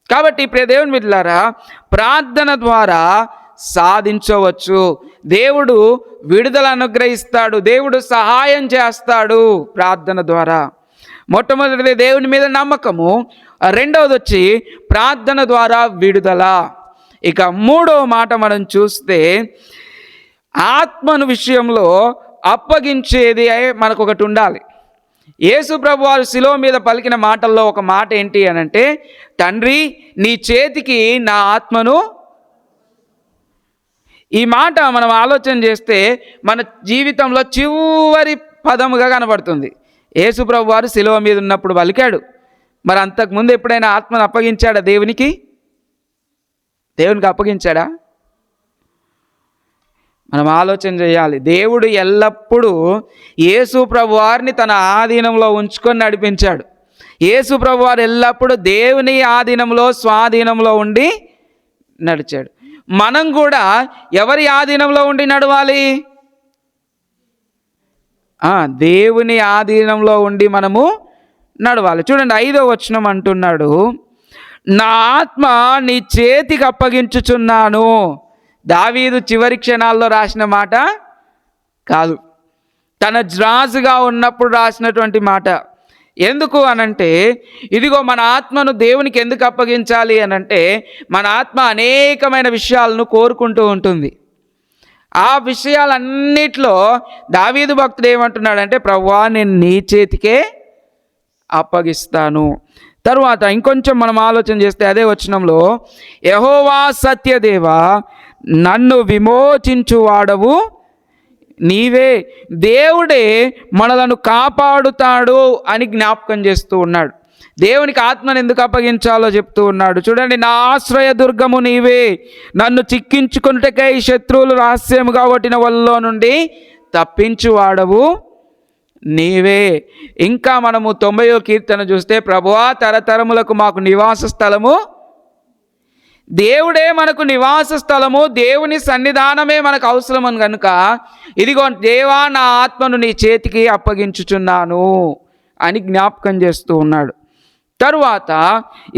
కాబట్టి ప్రియ దేవుని బిడ్డలారా, ప్రార్థన ద్వారా సాధించవచ్చు. దేవుడు విడుదల అనుగ్రహిస్తాడు, దేవుడు సహాయం చేస్తాడు ప్రార్థన ద్వారా. మొట్టమొదటిది దేవుని మీద నమ్మకము, 2వది వచ్చి ప్రార్థన ద్వారా విడుదల. ఇక 3వ మాట మనం చూస్తే ఆత్మను విషయంలో అప్పగించేది మనకు ఒకటి ఉండాలి. యేసు ప్రభు వారు శిలువ మీద పలికిన మాటల్లో ఒక మాట ఏంటి అనంటే, తండ్రి నీ చేతికి నా ఆత్మను. ఈ మాట మనం ఆలోచన చేస్తే మన జీవితంలో చివరి పదముగా కనబడుతుంది. యేసు ప్రభు వారు శిలువ మీద ఉన్నప్పుడు పలికాడు. మరి అంతకుముందు ఎప్పుడైనా ఆత్మను అప్పగించాడా దేవునికి? దేవునికి అప్పగించాడా? మనం ఆలోచన చేయాలి. దేవుడు ఎల్లప్పుడూ యేసు ప్రభు వారిని తన ఆధీనంలో ఉంచుకొని నడిపించాడు. యేసు ప్రభు వారు ఎల్లప్పుడూ దేవుని ఆధీనంలో, స్వాధీనంలో ఉండి నడిచాడు. మనం కూడా ఎవరి ఆధీనంలో ఉండి నడవాలి? దేవుని ఆధీనంలో ఉండి మనము నడవాలి. చూడండి 5వ వచనం అంటున్నాడు, నా ఆత్మ నీ చేతికి అప్పగించుచున్నాను. దావీదు చివరి క్షణాల్లో రాసిన మాట కాదు, తన రాజుగా ఉన్నప్పుడు రాసినటువంటి మాట. ఎందుకు అనంటే, ఇదిగో మన ఆత్మను దేవునికి ఎందుకు అప్పగించాలి అనంటే, మన ఆత్మ అనేకమైన విషయాలను కోరుకుంటూ ఉంటుంది. ఆ విషయాలన్నిట్లో దావీదు భక్తుడు ఏమంటున్నాడంటే, ప్రభువా నేను నీ చేతికే అప్పగిస్తాను. తరువాత ఇంకొంచెం మనం ఆలోచన చేస్తే అదే వచనంలో, యెహోవా సత్యదేవా నన్ను విమోచించువాడవు నీవే. దేవుడే మనలను కాపాడుతాడు అని జ్ఞాపకం చేస్తూ ఉన్నాడు. దేవునికి ఆత్మను ఎందుకు అప్పగించాలో చెప్తూ ఉన్నాడు. చూడండి, నా ఆశ్రయ దుర్గము నీవే, నన్ను చిక్కించుకొనుటకై శత్రువులు రహస్యముగా కొట్టిన వలలో నుండి తప్పించువాడవు నీవే. ఇంకా మనము 90వ కీర్తన చూస్తే, ప్రభువా తరతరములకు మాకు నివాస స్థలము, దేవుడే మనకు నివాస స్థలము, దేవుని సన్నిధానమే మనకు అవసరం అని కనుక, ఇదిగో దేవా నా ఆత్మను నీ చేతికి అప్పగించుచున్నాను అని జ్ఞాపకం చేస్తూ ఉన్నాడు. తరువాత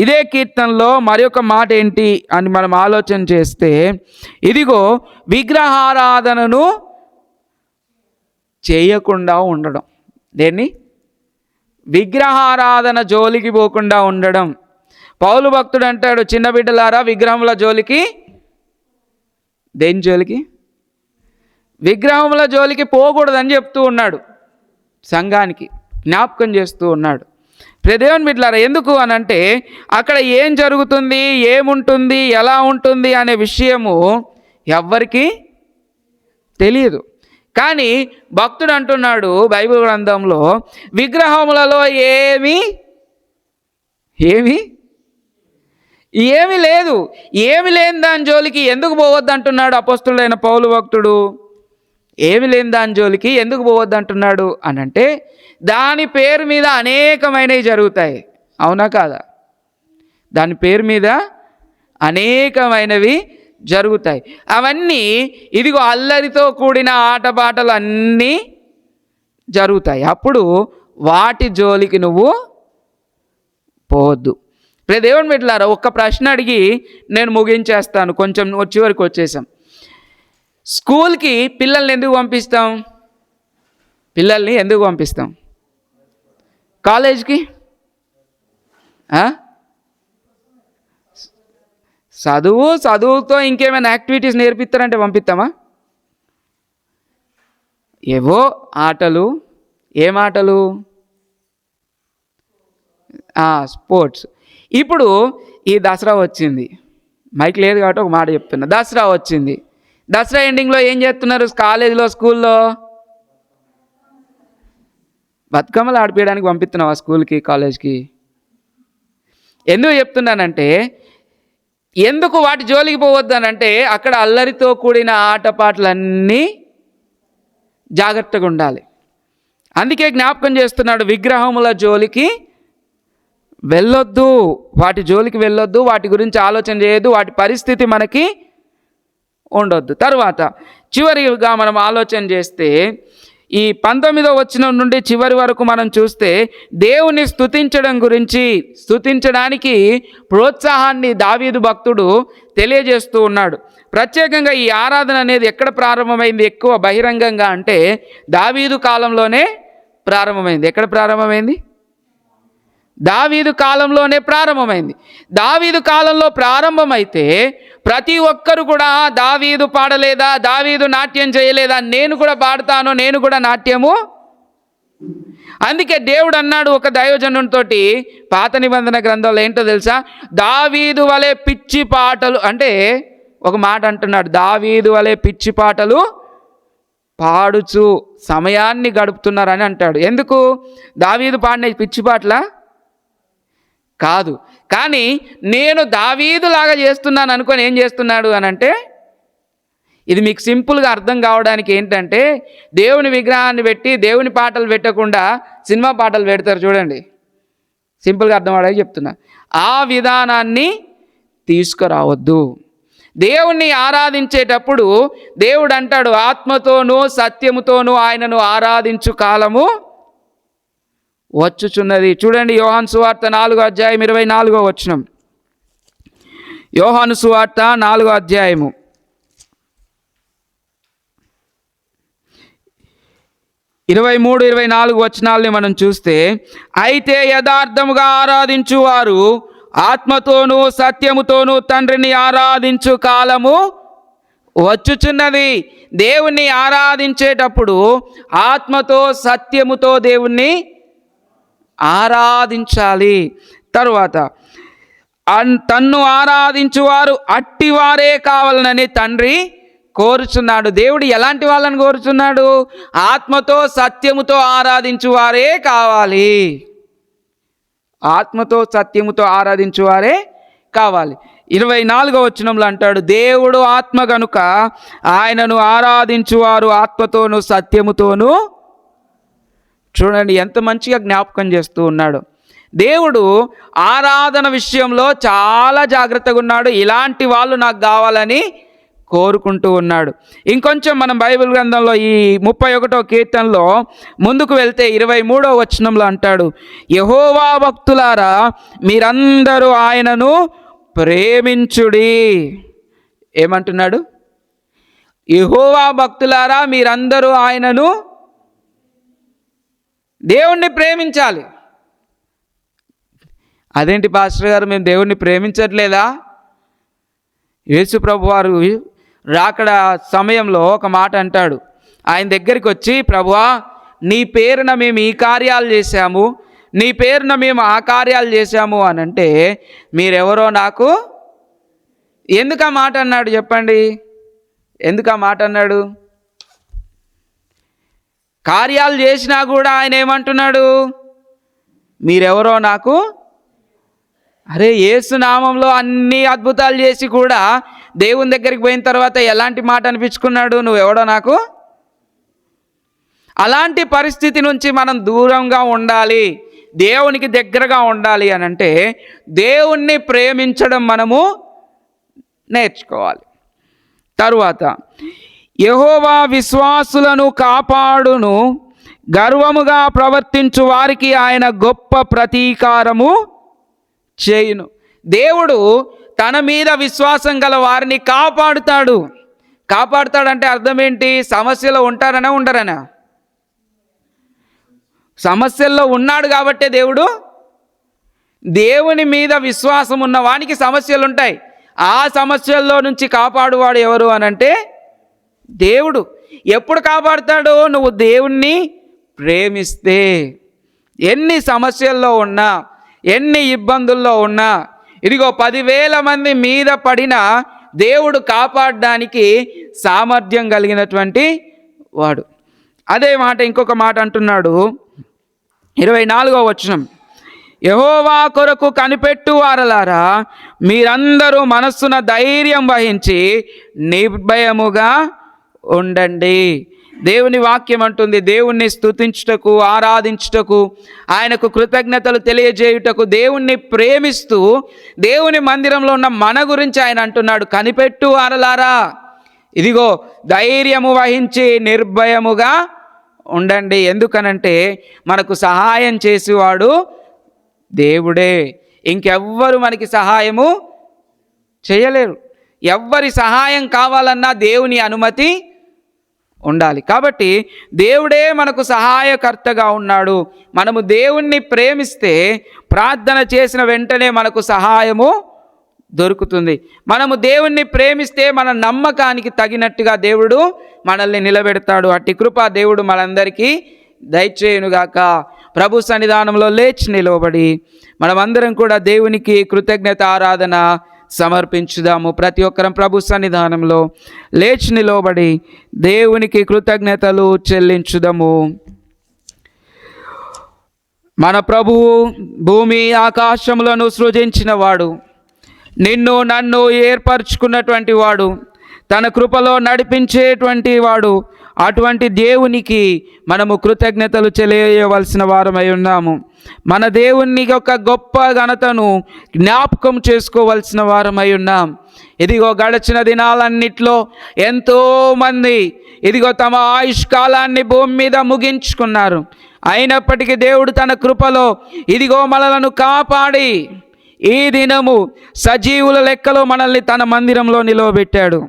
ఇదే కీర్తనలో మరి ఒక మాట ఏంటి అని మనం ఆలోచన చేస్తే, ఇదిగో విగ్రహారాధనను చేయకుండా ఉండడం. దేన్ని? విగ్రహారాధన జోలికి పోకుండా ఉండడం. పౌలు భక్తుడు అంటాడు, చిన్న బిడ్డలారా విగ్రహముల జోలికి, దేని జోలికి? విగ్రహముల జోలికి పోకూడదని చెప్తూ ఉన్నాడు, సంఘానికి జ్ఞాపకం చేస్తూ ఉన్నాడు. దేవుని బిడ్డలారా, ఎందుకు అని అంటే అక్కడ ఏం జరుగుతుంది, ఏముంటుంది, ఎలా ఉంటుంది అనే విషయము ఎవ్వరికీ తెలియదు. కానీ భక్తుడు అంటున్నాడు బైబిల్ గ్రంథంలో, విగ్రహములలో ఏమీ లేదు, ఏమి లేని దాని జోలికి ఎందుకు పోవద్దు అంటున్నాడు అపోస్తులైన పౌలు భక్తుడు. ఏమి లేని దాని జోలికి ఎందుకు పోవద్దు అంటున్నాడు అని అంటే, దాని పేరు మీద అనేకమైనవి జరుగుతాయి, అవునా కాదా? దాని పేరు మీద అనేకమైనవి జరుగుతాయి. అవన్నీ ఇదిగో అల్లరితో కూడిన ఆటపాటలు అన్నీ జరుగుతాయి. అప్పుడు వాటి జోలికి నువ్వు పోవద్దు. దేవుని బిడ్డలారా, ఒక్క ప్రశ్న అడిగి నేను ముగించేస్తాను, కొంచెం చివరికి వచ్చేసాం. స్కూల్కి పిల్లల్ని ఎందుకు పంపిస్తాం? పిల్లల్ని ఎందుకు పంపిస్తాం? కాలేజ్కి చదువుతో ఇంకేమైనా యాక్టివిటీస్ నేర్పిస్తారంటే పంపిస్తామా? ఏవో ఆటలు. ఏం ఆటలు? స్పోర్ట్స్. ఇప్పుడు ఈ దసరా వచ్చింది, మైక్ లేదు కాబట్టి ఒక మాట చెప్తున్నా. దసరా వచ్చింది, దసరా ఎండింగ్లో ఏం చేస్తున్నారు కాలేజీలో, స్కూల్లో? బతుకమ్మలు ఆడిపించడానికి పంపిస్తున్నావా స్కూల్కి, కాలేజ్కి? ఎందుకు చెప్తున్నానంటే, ఎందుకు వాటి జోలికి పోవద్దనంటే అక్కడ అల్లరితో కూడిన ఆటపాటలన్నీ జాగ్రత్తగా ఉండాలి. అందుకే జ్ఞాపకం చేస్తున్నాడు, విగ్రహముల జోలికి వెళ్ళొద్దు, వాటి జోలికి వెళ్ళొద్దు, వాటి గురించి ఆలోచన చేయొద్దు, వాటి పరిస్థితి మనకి ఉండొద్దు. తర్వాత చివరిగా మనం ఆలోచన చేస్తే, ఈ 19వ వచనం నుండి చివరి వరకు మనం చూస్తే దేవుని స్తుతించడం గురించి, స్తుతించడానికి ప్రోత్సాహాన్ని దావీదు భక్తుడు తెలియజేస్తూ ఉన్నాడు. ప్రత్యేకంగా ఈ ఆరాధన అనేది ఎక్కడ ప్రారంభమైంది ఎక్కువ బహిరంగంగా అంటే దావీదు కాలంలోనే ప్రారంభమైంది. ఎక్కడ ప్రారంభమైంది? దావీదు కాలంలోనే ప్రారంభమైంది. దావీదు కాలంలో ప్రారంభమైతే ప్రతి ఒక్కరు కూడా దావీదు పాడలేదా, దావీదు నాట్యం చేయలేదా, నేను కూడా పాడతాను, నేను కూడా నాట్యము. అందుకే దేవుడు అన్నాడు ఒక దైవజనునితోటి పాత నిబంధన గ్రంథంలో, ఏంటో తెలుసా? దావీదు వలె పిచ్చి పాటలు, అంటే ఒక మాట అంటున్నాడు, దావీదు వలె పిచ్చి పాటలు పాడుచు సమయాన్ని గడుపుతున్నారని అంటాడు. ఎందుకు? దావీదు పాడిన పిచ్చి పాటలా? కాదు. కానీ నేను దావీదులాగా చేస్తున్నాను అనుకొని ఏం చేస్తున్నాడు అని అంటే, ఇది మీకు సింపుల్గా అర్థం కావడానికి ఏంటంటే, దేవుని విగ్రహాన్ని పెట్టి దేవుని పాటలు పెట్టకుండా సినిమా పాటలు పెడతారు చూడండి, సింపుల్గా అర్థం అవడానికి చెప్తున్నా. ఆ విధానాన్ని తీసుకురావద్దు. దేవుణ్ణి ఆరాధించేటప్పుడు దేవుడు అంటాడు, ఆత్మతోనూ సత్యముతోనూ ఆయనను ఆరాధించు కాలము వచ్చుచున్నది. చూడండి, యోహాను సువార్త 4వ అధ్యాయం 24వ వచనం. యోహాను సువార్త 4వ అధ్యాయము 23-24 వచనాలని మనం చూస్తే, అయితే యథార్థముగా ఆరాధించువారు ఆత్మతోనూ సత్యముతోనూ తండ్రిని ఆరాధించు కాలము వచ్చుచున్నది. దేవుణ్ణి ఆరాధించేటప్పుడు ఆత్మతో సత్యముతో దేవుణ్ణి ఆరాధించాలి. తరువాత తన్ను ఆరాధించువారు అట్టివారే కావాలనని తండ్రి కోరుచున్నాడు. దేవుడు ఎలాంటి వాళ్ళని కోరుచున్నాడు? ఆత్మతో సత్యముతో ఆరాధించువారే కావాలి. ఆత్మతో సత్యముతో ఆరాధించువారే కావాలి. 24వ వచనంలో అంటాడు, దేవుడు ఆత్మ గనుక ఆయనను ఆరాధించువారు ఆత్మతోనూ సత్యముతోనూ. చూడండి ఎంత మంచిగా జ్ఞాపకం చేస్తూ ఉన్నాడు. దేవుడు ఆరాధన విషయంలో చాలా జాగ్రత్తగా ఉన్నాడు. ఇలాంటి వాళ్ళు నాకు కావాలని కోరుకుంటూ ఉన్నాడు. ఇంకొంచెం మనం బైబిల్ గ్రంథంలో ఈ 31వ కీర్తనలో ముందుకు వెళ్తే 23వ వచనంలో అంటాడు, యెహోవా భక్తులారా మీరందరూ ఆయనను ప్రేమించుడి. ఏమంటున్నాడు? యెహోవా భక్తులారా మీరందరూ ఆయనను, దేవుణ్ణి ప్రేమించాలి. అదేంటి పాస్టర్ గారు, మేము దేవుణ్ణి ప్రేమించట్లేదా? యేసు ప్రభు వారు రాకడ సమయంలో ఒక మాట అంటాడు. ఆయన దగ్గరికి వచ్చి, ప్రభువా నీ పేరున మేము ఈ కార్యాలు చేశాము, నీ పేరున మేము ఆ కార్యాలు చేశాము అని అంటే మీరెవరో నాకు. ఎందుకు ఆ మాట అన్నాడు చెప్పండి? ఎందుకు ఆ మాట అన్నాడు? కార్యాలు చేసినా కూడా ఆయన ఏమంటున్నాడు? మీరెవరో నాకు. అరే యేసు నామంలో అన్ని అద్భుతాలు చేసి కూడా దేవుని దగ్గరికి పోయిన తర్వాత ఎలాంటి మాట అనిపించుకున్నాడు? నువ్వెవడో నాకు. అలాంటి పరిస్థితి నుంచి మనం దూరంగా ఉండాలి, దేవునికి దగ్గరగా ఉండాలి అని అంటే దేవుణ్ణి ప్రేమించడం మనము నేర్చుకోవాలి. తరువాత యెహోవా విశ్వాసులను కాపాడును, గర్వముగా ప్రవర్తించు వారికి ఆయన గొప్ప ప్రతీకారము చేయును. దేవుడు తన మీద విశ్వాసం గల వారిని కాపాడుతాడు. కాపాడుతాడంటే అర్థం ఏంటి? సమస్యలో ఉంటారనా ఉండరనా? సమస్యల్లో ఉన్నాడు కాబట్టే దేవుని మీద విశ్వాసం ఉన్న వానికి సమస్యలు ఉంటాయి. ఆ సమస్యల్లో నుంచి కాపాడువాడు ఎవరు అనంటే దేవుడు. ఎప్పుడు కాపాడుతాడు? నువ్వు దేవుణ్ణి ప్రేమిస్తే. ఎన్ని సమస్యల్లో ఉన్నా, ఎన్ని ఇబ్బందుల్లో ఉన్నా, ఇదిగో 10,000 మంది మీద పడినా దేవుడు కాపాడడానికి సామర్థ్యం కలిగినటువంటి వాడు. అదే మాట ఇంకొక మాట అంటున్నాడు 24వ వచనం, యెహోవా కొరకు కనిపెట్టు వారలారా మీరందరూ మనస్సున ధైర్యం వహించి నిర్భయముగా ఉండండి. దేవుని వాక్యం అంటుంది, దేవుణ్ణి స్తుతించుటకు, ఆరాధించుటకు, ఆయనకు కృతజ్ఞతలు తెలియజేయుటకు, దేవుణ్ణి ప్రేమిస్తూ దేవుని మందిరంలో ఉన్న మన గురించి ఆయన అంటున్నాడు, కనిపెట్టు వారలారా, ఇదిగో ధైర్యము వహించి నిర్భయముగా ఉండండి. ఎందుకనంటే మనకు సహాయం చేసేవాడు దేవుడే. ఇంకెవ్వరు మనకి సహాయము చేయలేరు. ఎవ్వరి సహాయం కావాలన్నా దేవుని అనుమతి ఉండాలి. కాబట్టి దేవుడే మనకు సహాయకర్తగా ఉన్నాడు. మనము దేవుణ్ణి ప్రేమిస్తే ప్రార్థన చేసిన వెంటనే మనకు సహాయము దొరుకుతుంది. మనము దేవుణ్ణి ప్రేమిస్తే మన నమ్మకానికి తగినట్టుగా దేవుడు మనల్ని నిలబెడతాడు. అట్టి కృప దేవుడు మనందరికీ దయచేయునుగాక. ప్రభు సన్నిధానంలో లేచి నిలవబడి మనమందరం కూడా దేవునికి కృతజ్ఞత ఆరాధన సమర్పించుదాము. ప్రతి ఒక్కరం ప్రభు సన్నిధానంలో లేచి నిలవబడి దేవునికి కృతజ్ఞతలు చెల్లించుదాము. మన ప్రభువు భూమి ఆకాశములను సృజించిన వాడు, నిన్ను నన్ను ఏర్పరచుకున్నటువంటి వాడు, తన కృపలో నడిపించేటువంటి వాడు. అటువంటి దేవునికి మనము కృతజ్ఞతలు చెల్లియవలసిన వారమై ఉన్నాము. మన దేవుని యొక్క గొప్ప ఘనతను జ్ఞాపకం చేసుకోవలసిన వారమై ఉన్నాం. ఇదిగో గడిచిన దినాలన్నిట్లో ఎంతోమంది ఇదిగో తమ ఆయుష్కాలాన్ని భూమి మీద ముగించుకున్నారు. అయినప్పటికీ దేవుడు తన కృపలో ఇదిగో మనలను కాపాడి ఈ దినము సజీవుల లెక్కలో మనల్ని తన మందిరంలో నిలవబెట్టాడు.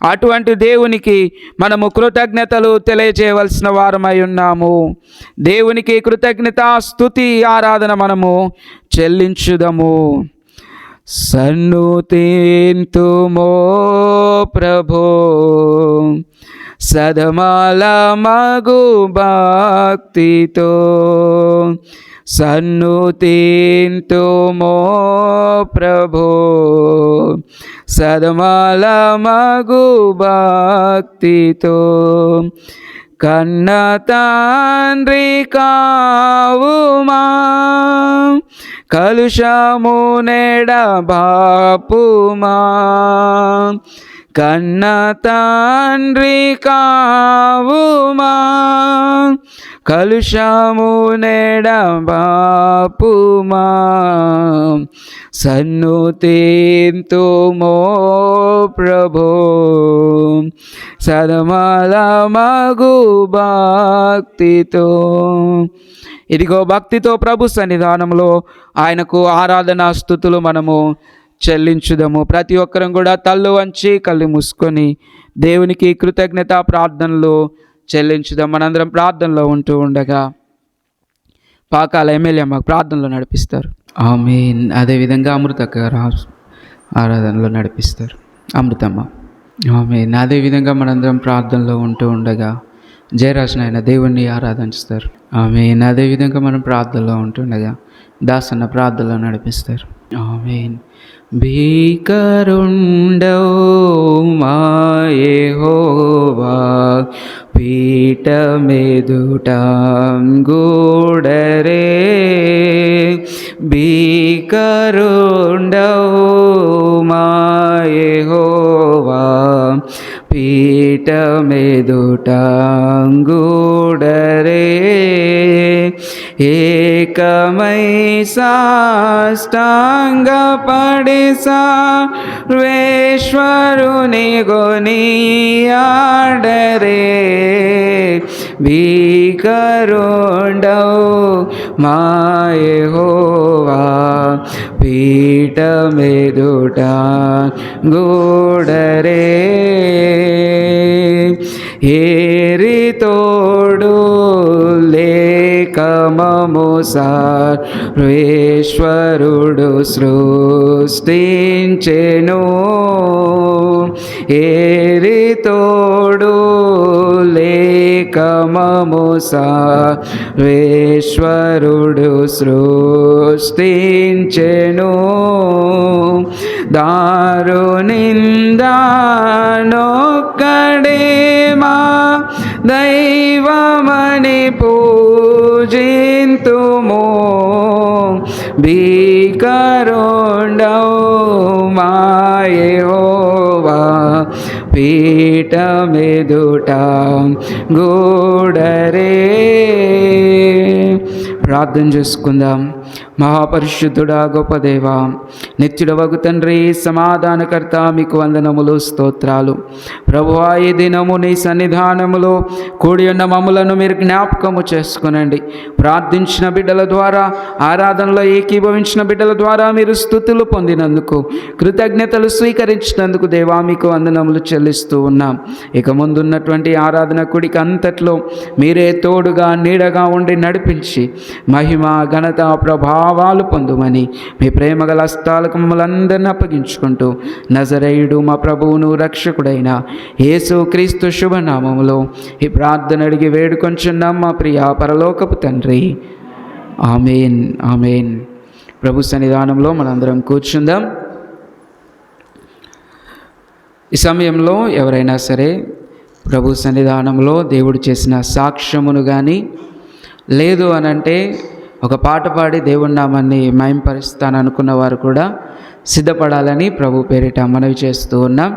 అటువంటి దేవునికి మనము కృతజ్ఞతలు తెలియజేయవలసిన వారమై ఉన్నాము. దేవునికి కృతజ్ఞత స్తుతి ఆరాధన మనము చెల్లించుదము. సన్నుతింతుమో ప్రభో సదమాల మగు భక్తితో, సన్నుతింతుమో ప్రభో సదమాల మగు భక్తితో, కన్న తండ్రి కావుమా కలుషము నెడ బాపుమా, కన్న తండ్రి కావుమా, కలుషము నెడ బాపుమా, సన్నుతింతుమో ప్రభో, సదమల మగు భక్తితో. ఇదిగో భక్తితో ప్రభు సన్నిధానంలో ఆయనకు ఆరాధనా స్తుతులు మనము చెల్లించుదాము. ప్రతి ఒక్కరం కూడా తల్లు వంచి కళ్ళు మూసుకొని దేవునికి కృతజ్ఞత ప్రార్థనలు చెల్లించుదాం. మనందరం ప్రార్థనలో ఉంటూ ఉండగా పాకాల ఎమ్మెల్యే మాకు ప్రార్థనలో నడిపిస్తారు. ఆమేన్. అదేవిధంగా అమృతక్క గారు ఆరాధనలో నడిపిస్తారు. అమృతమ్మ. ఆమేన్. అదేవిధంగా మనందరం ప్రార్థనలో ఉంటూ ఉండగా జయరాజన్ ఆయన దేవుణ్ణి ఆరాధిస్తారు. ఆమేన్. అదేవిధంగా మనం ప్రార్థనలో ఉంటుండగా దాసన్న ప్రార్థనలో నడిపిస్తారు. ఆమేన్. భీకరుండవు మా యెహోవా, పీఠమెదుట గూడరే, భీకరుండవు మా యెహోవా, పీఠమెదుట గూడరే, ఏకమై సాష్టాంగ పడి సర్వేశ్వరుని గొనియాడరే, భీకరుండవు మా యెహోవా, పీఠమెదుట గూడరే, ఏరి తోడు లేకమము సర్వేశ్వరుడు సృష్టించెను, ఏరి తోడు లేకమము సర్వేశ్వరుడు సృష్టించెను, దారునిందానొక్కడే మా దైవమని పూజింతుము, భీకరుండవు మా యెహోవా, పీఠమెదుట గూడరే. ప్రార్థన చేసుకుందాం. మహాపరిశుద్ధుడా, గొప్ప దేవా, నిత్యుడవగు తండ్రి, సమాధానకర్త, మీకు వందనములు, స్తోత్రాలు. ప్రభువా, ఈ దినము నీ సన్నిధానములో కూడి ఉన్న మమ్ములను మీరు జ్ఞాపకము చేసుకునండి. ప్రార్థించిన బిడ్డల ద్వారా, ఆరాధనలో ఏకీభవించిన బిడ్డల ద్వారా మీరు స్తుతులు పొందినందుకు, కృతజ్ఞతలు స్వీకరించినందుకు దేవా మీకు వందనములు చెల్లిస్తూ ఉన్నాం. ఇక ముందున్నటువంటి ఆరాధన కుడికి అంతట్లో మీరే తోడుగా నీడగా ఉండి నడిపించి మహిమ, ఘనత, ప్రభావాలు పొందుమని మీ ప్రేమగల హస్తాలకు మమ్మల్ని అందరినీ అప్పగించుకుంటూ నజరేయుడు మా ప్రభువును రక్షకుడైన యేసు క్రీస్తు శుభనామములో ఈ ప్రార్థన అడిగి వేడుకొంచున్నాం మా ప్రియ పరలోకపు తండ్రి. ఆమేన్. ఆమేన్. ప్రభు సన్నిధానంలో మనందరం కూర్చుందాం. ఈ సమయంలో ఎవరైనా సరే ప్రభు సన్నిధానంలో దేవుడు చేసిన సాక్ష్యమును కానీ, లేదు అనంటే ఒక పాట పాడి దేవుని నామాన్ని మహింపరుస్తాననుకున్న వారు కూడా సిద్ధపడాలని ప్రభు పేరిట మనవి చేస్తూ ఉన్నాం.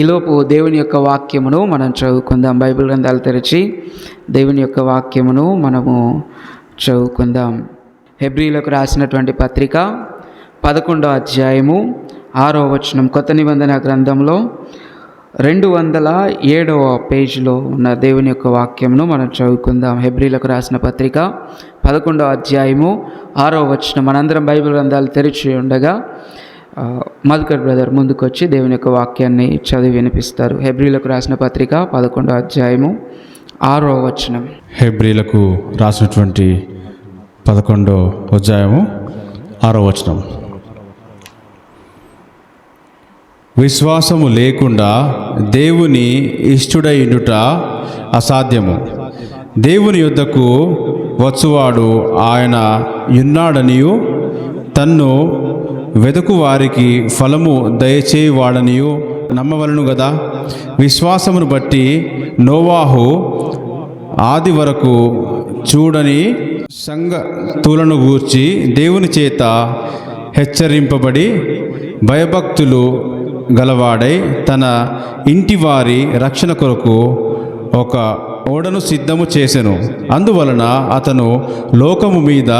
ఈలోపు దేవుని యొక్క వాక్యమును మనం చదువుకుందాం. బైబిల్ గ్రంథాలు తెరిచి దేవుని యొక్క వాక్యమును మనము చదువుకుందాం. హెబ్రీలకు రాసినటువంటి పత్రిక 11వ అధ్యాయము 6వ వచనం, కొత్త నిబంధన గ్రంథంలో 207వ పేజీలో ఉన్న దేవుని యొక్క వాక్యంను మనం చదువుకుందాం. హెబ్రీలకు రాసిన పత్రిక 11వ అధ్యాయము 6వ వచనం. మనందరం బైబిల్ గ్రంథాలు తెరిచి ఉండగా మధుకర్ బ్రదర్ ముందుకొచ్చి దేవుని యొక్క వాక్యాన్ని చదివి వినిపిస్తారు. హెబ్రీలకు రాసిన పత్రిక 11వ అధ్యాయము 6వ వచనం. హెబ్రీలకు రాసినటువంటి 11వ అధ్యాయము 6వ వచనం. విశ్వాసము లేకుండా దేవుని ఇష్టుడైండుట అసాధ్యము. దేవుని యొద్దకు వచ్చువాడు ఆయన యున్నాడనియు, తన్ను వెదుకు వారికి ఫలము దయచేవాడనియు నమ్మవలను గదా. విశ్వాసమును బట్టి నోవాహు ఆది వరకు చూడని సంగతులను గూర్చి దేవుని చేత హెచ్చరింపబడి భయభక్తులు గలవాడై తన ఇంటివారి రక్షణ కొరకు ఒక ఓడను సిద్ధము చేసెను. అందువలన అతను లోకము మీద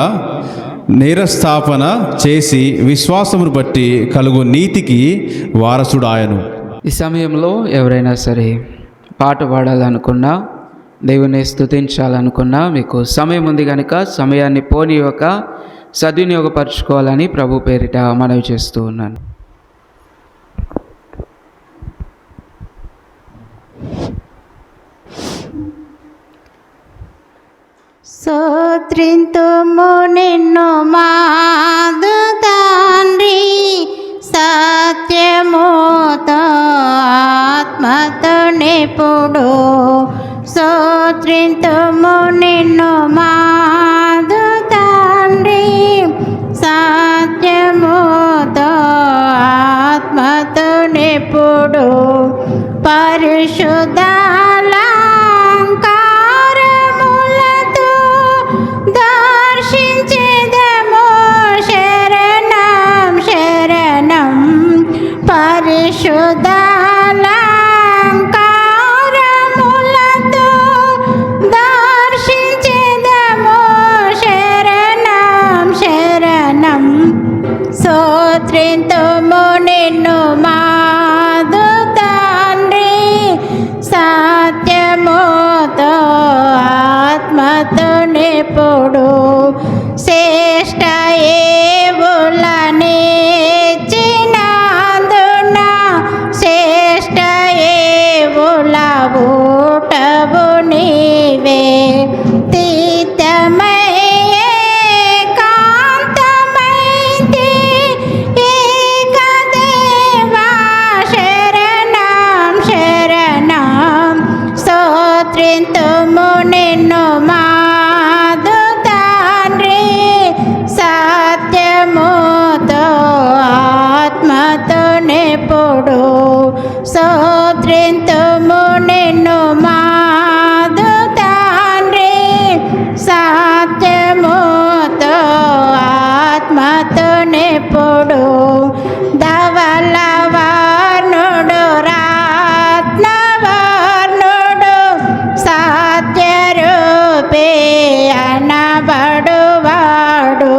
నేరస్థాపన చేసి విశ్వాసమును బట్టి కలుగు నీతికి వారసుడాయను. ఈ సమయంలో ఎవరైనా సరే పాట పాడాలనుకున్నా, దేవుని స్తుతించాలనుకున్నా మీకు సమయం ఉంది కనుక సమయాన్ని పోనీయక సద్వినియోగపరచుకోవాలని ప్రభు పేరిట మనవి చేస్తూ ఉన్నాను. స్తోత్రింతుము నిన్ను మాదు తండ్రి, సత్యముతో ఆత్మతో నిపుడు. స్తోత్రింతుము నిన్ను మాదు తండ్రి, సత్యముతో ఆత్మతో నిపుడు. పరిశుద్ధాలంకారములతో దర్శించెదము శరణం శరణం. పరిశుద్ధాలంకారములతో దర్శించెదము శరణం శరణం. స్తోత్రింతుము నిన్ను మాదు తండ్రి, సత్యముతో ఆత్మతో నిపుడు. శ్రేష్ఠ ఏవులనిచ్చినందున శ్రేష్ఠ ఏవుల ఊటవు నీవే. తీర్థమయ్యే కాంతమైతే ఏకదేవా శరణం శరణం. స్తోత్రింతుము నిన్ను మాదు తండ్రి, సత్యముతో ఆత్మతో నిపుడు. స్తోత్రింతుము నిన్ను మాదు తండ్రి, సత్యముతో ఆత్మతో నిపుడు. ధవలవర్ణుడు రత్నవర్ణుడు సత్యరూపే అనబడువాడు.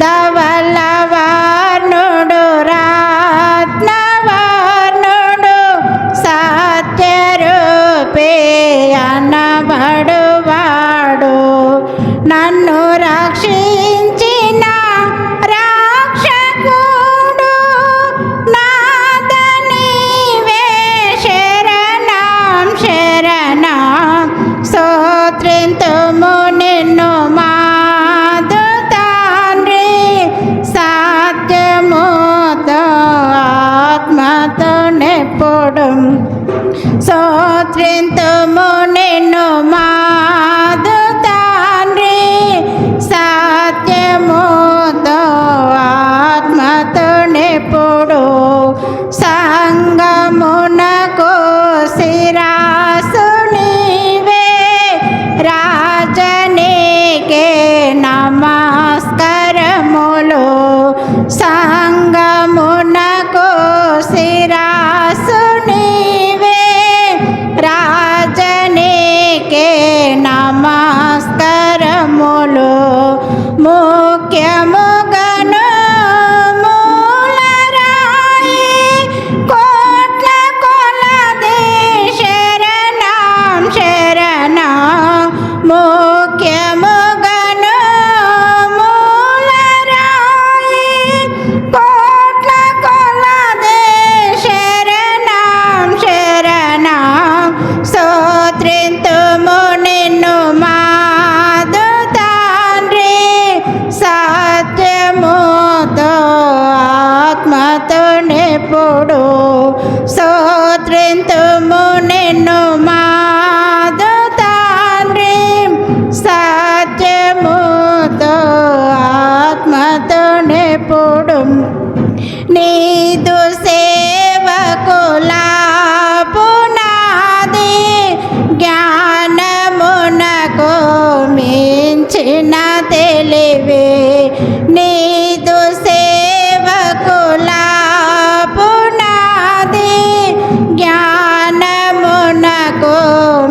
ధవలవర్ణుడు రత్నవర్ణుడు సత్యరూపే అనబడువాడు. నన్ను రక్షించిన రక్షకుడు నాథ నీవే శరణం శరణం. స్తోత్రింతుము నిన్ను మాదు తండ్రి, సత్యముతో ఆత్మతో నిపుడు. స్తోత్రింతుము నిన్ను మాదు తండ్రి, సత్యముతో ఆత్మతో నిపుడు. సంగమునకు శిరస్సు నీవే, రాజనీకే నమస్కారములు. సంగమునకు శిరస్సు నీవే, రాజనీకే నమస్కారములు. ముఖ్యముగను మూలరాయి కోట్ల కొలది శరణం శరణం. ముఖ్యముగను మూలరాయి కోట్ల కొలది శరణం శరణం. స్తోత్రింతుము నిన్ను మాదు తండ్రి, సత్యముతో ఆత్మతో నిపుడు. స్తోత్రింతుము నిన్ను మాదు తండ్రి, సత్యముతో ఆత్మతో నిపుడు. నీదు సేవకుల పునాది జ్ఞానమునకు మించిన తెలివే నీదు సేవకుల పునాది జ్ఞానమునకు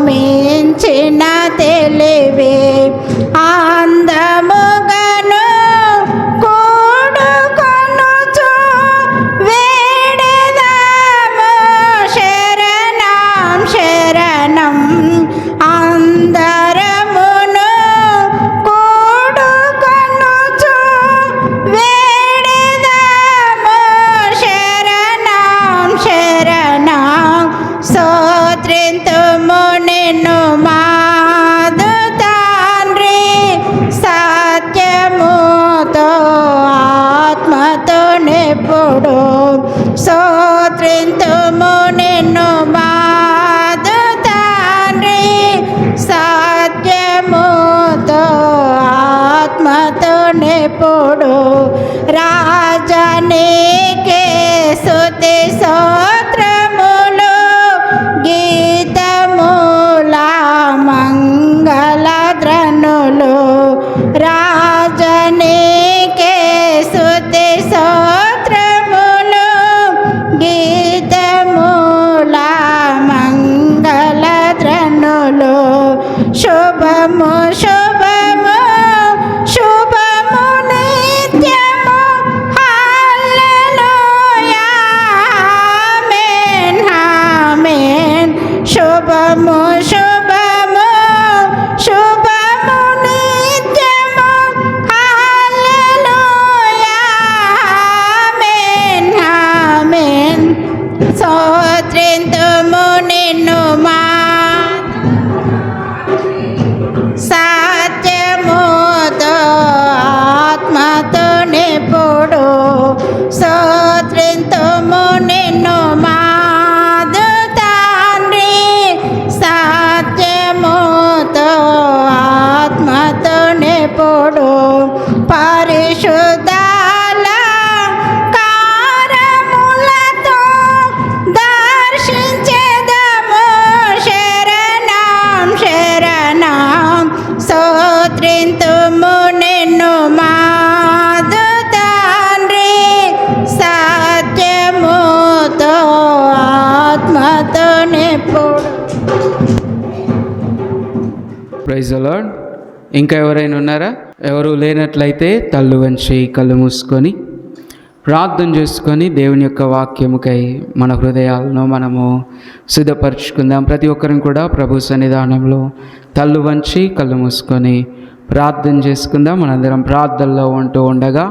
మించిన తెలివే అందముగను కూడుకొనుచు వేడెదము శరణం శరణం అందరమును కూడుకొనుచు వేడెదము శరణం శరణం స్తోత్రింతుము నిన్ను మాదు తండ్రి సత్యముతో ఆత్మతో నెప్పుడు స్తోత్రింతుము నిన్ను మాదు తండ్రి సత్యముతో ఆత్మతో నెప్పుడు రాజనీకే స్తుతి స్తోత్రములు గీతముల మంగళధ్వనులు రాజనీకే స్తుతి స్తోత్రములు గీతముల మంగళధ్వనులు శుభము శుభము శుభము నిత్యము హల్లెలూయా ఆమేన్ ఆమేన్ శుభము శుభము శుభము నిత్యము హల్లెలూయా ఆమేన్ ఆమేన్ స్తోత్రింతుము నిన్ను మా సత్యముతో ఆత్మతో నెప్పుడు స్తోత్రింతుము నిన్ను మాదు తండ్రి సత్యముతో ఆత్మతో నెప్పుడు పరిశుద్ధాల కారములతో దర్శించెదము శరణం శరణం స్తోత్రింతుము నిన్ను మాదు తండ్రి సత్యముతో ఆత్మతో నెప్పుడు. Praise the lord. ఇంకా ఎవరైనా ఉన్నారా? ఎవరు లేనట్లయితే తల్లు వంచి కళ్ళు మూసుకొని ప్రార్థన చేసుకొని దేవుని యొక్క వాక్యముకై మన హృదయాలను మనము సిద్ధపరచుకుందాం. ప్రతి ఒక్కరిని కూడా ప్రభు సన్నిధానంలో తల్లు వంచి కళ్ళు మూసుకొని ప్రార్థన చేసుకుందాం. మనందరం ప్రార్థనలో ఉంటూ ఉండగా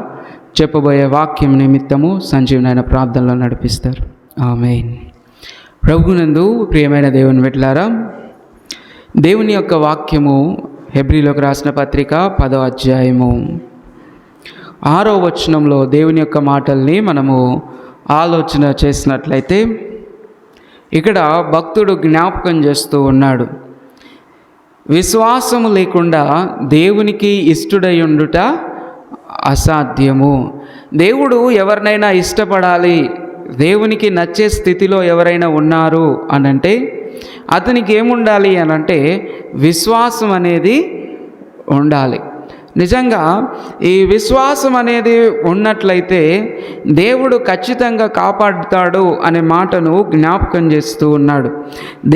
చెప్పబోయే వాక్యం నిమిత్తము సంజీవనైన ప్రార్థనలో నడిపిస్తారు. ఆమేన్. ప్రభునందు ప్రియమైన దేవుని బిడ్డలారా, దేవుని యొక్క వాక్యము హెబ్రీలోకి రాసిన పత్రిక 10వ అధ్యాయము 6వ వచనంలో దేవుని యొక్క మాటల్ని మనము ఆలోచన చేసినట్లయితే ఇక్కడ భక్తుడు జ్ఞాపకం చేస్తూ ఉన్నాడు. విశ్వాసము లేకుండా దేవునికి ఇష్టుడై ఉండుట అసాధ్యము. దేవుడు ఎవరినైనా ఇష్టపడాలి, దేవునికి నచ్చే స్థితిలో ఎవరైనా ఉన్నారు అనంటే అతనికి ఏముండాలి అనంటే విశ్వాసం అనేది ఉండాలి. నిజంగా ఈ విశ్వాసం అనేది ఉన్నట్లయితే దేవుడు ఖచ్చితంగా కాపాడుతాడు అనే మాటను జ్ఞాపకం చేస్తూ ఉన్నాడు.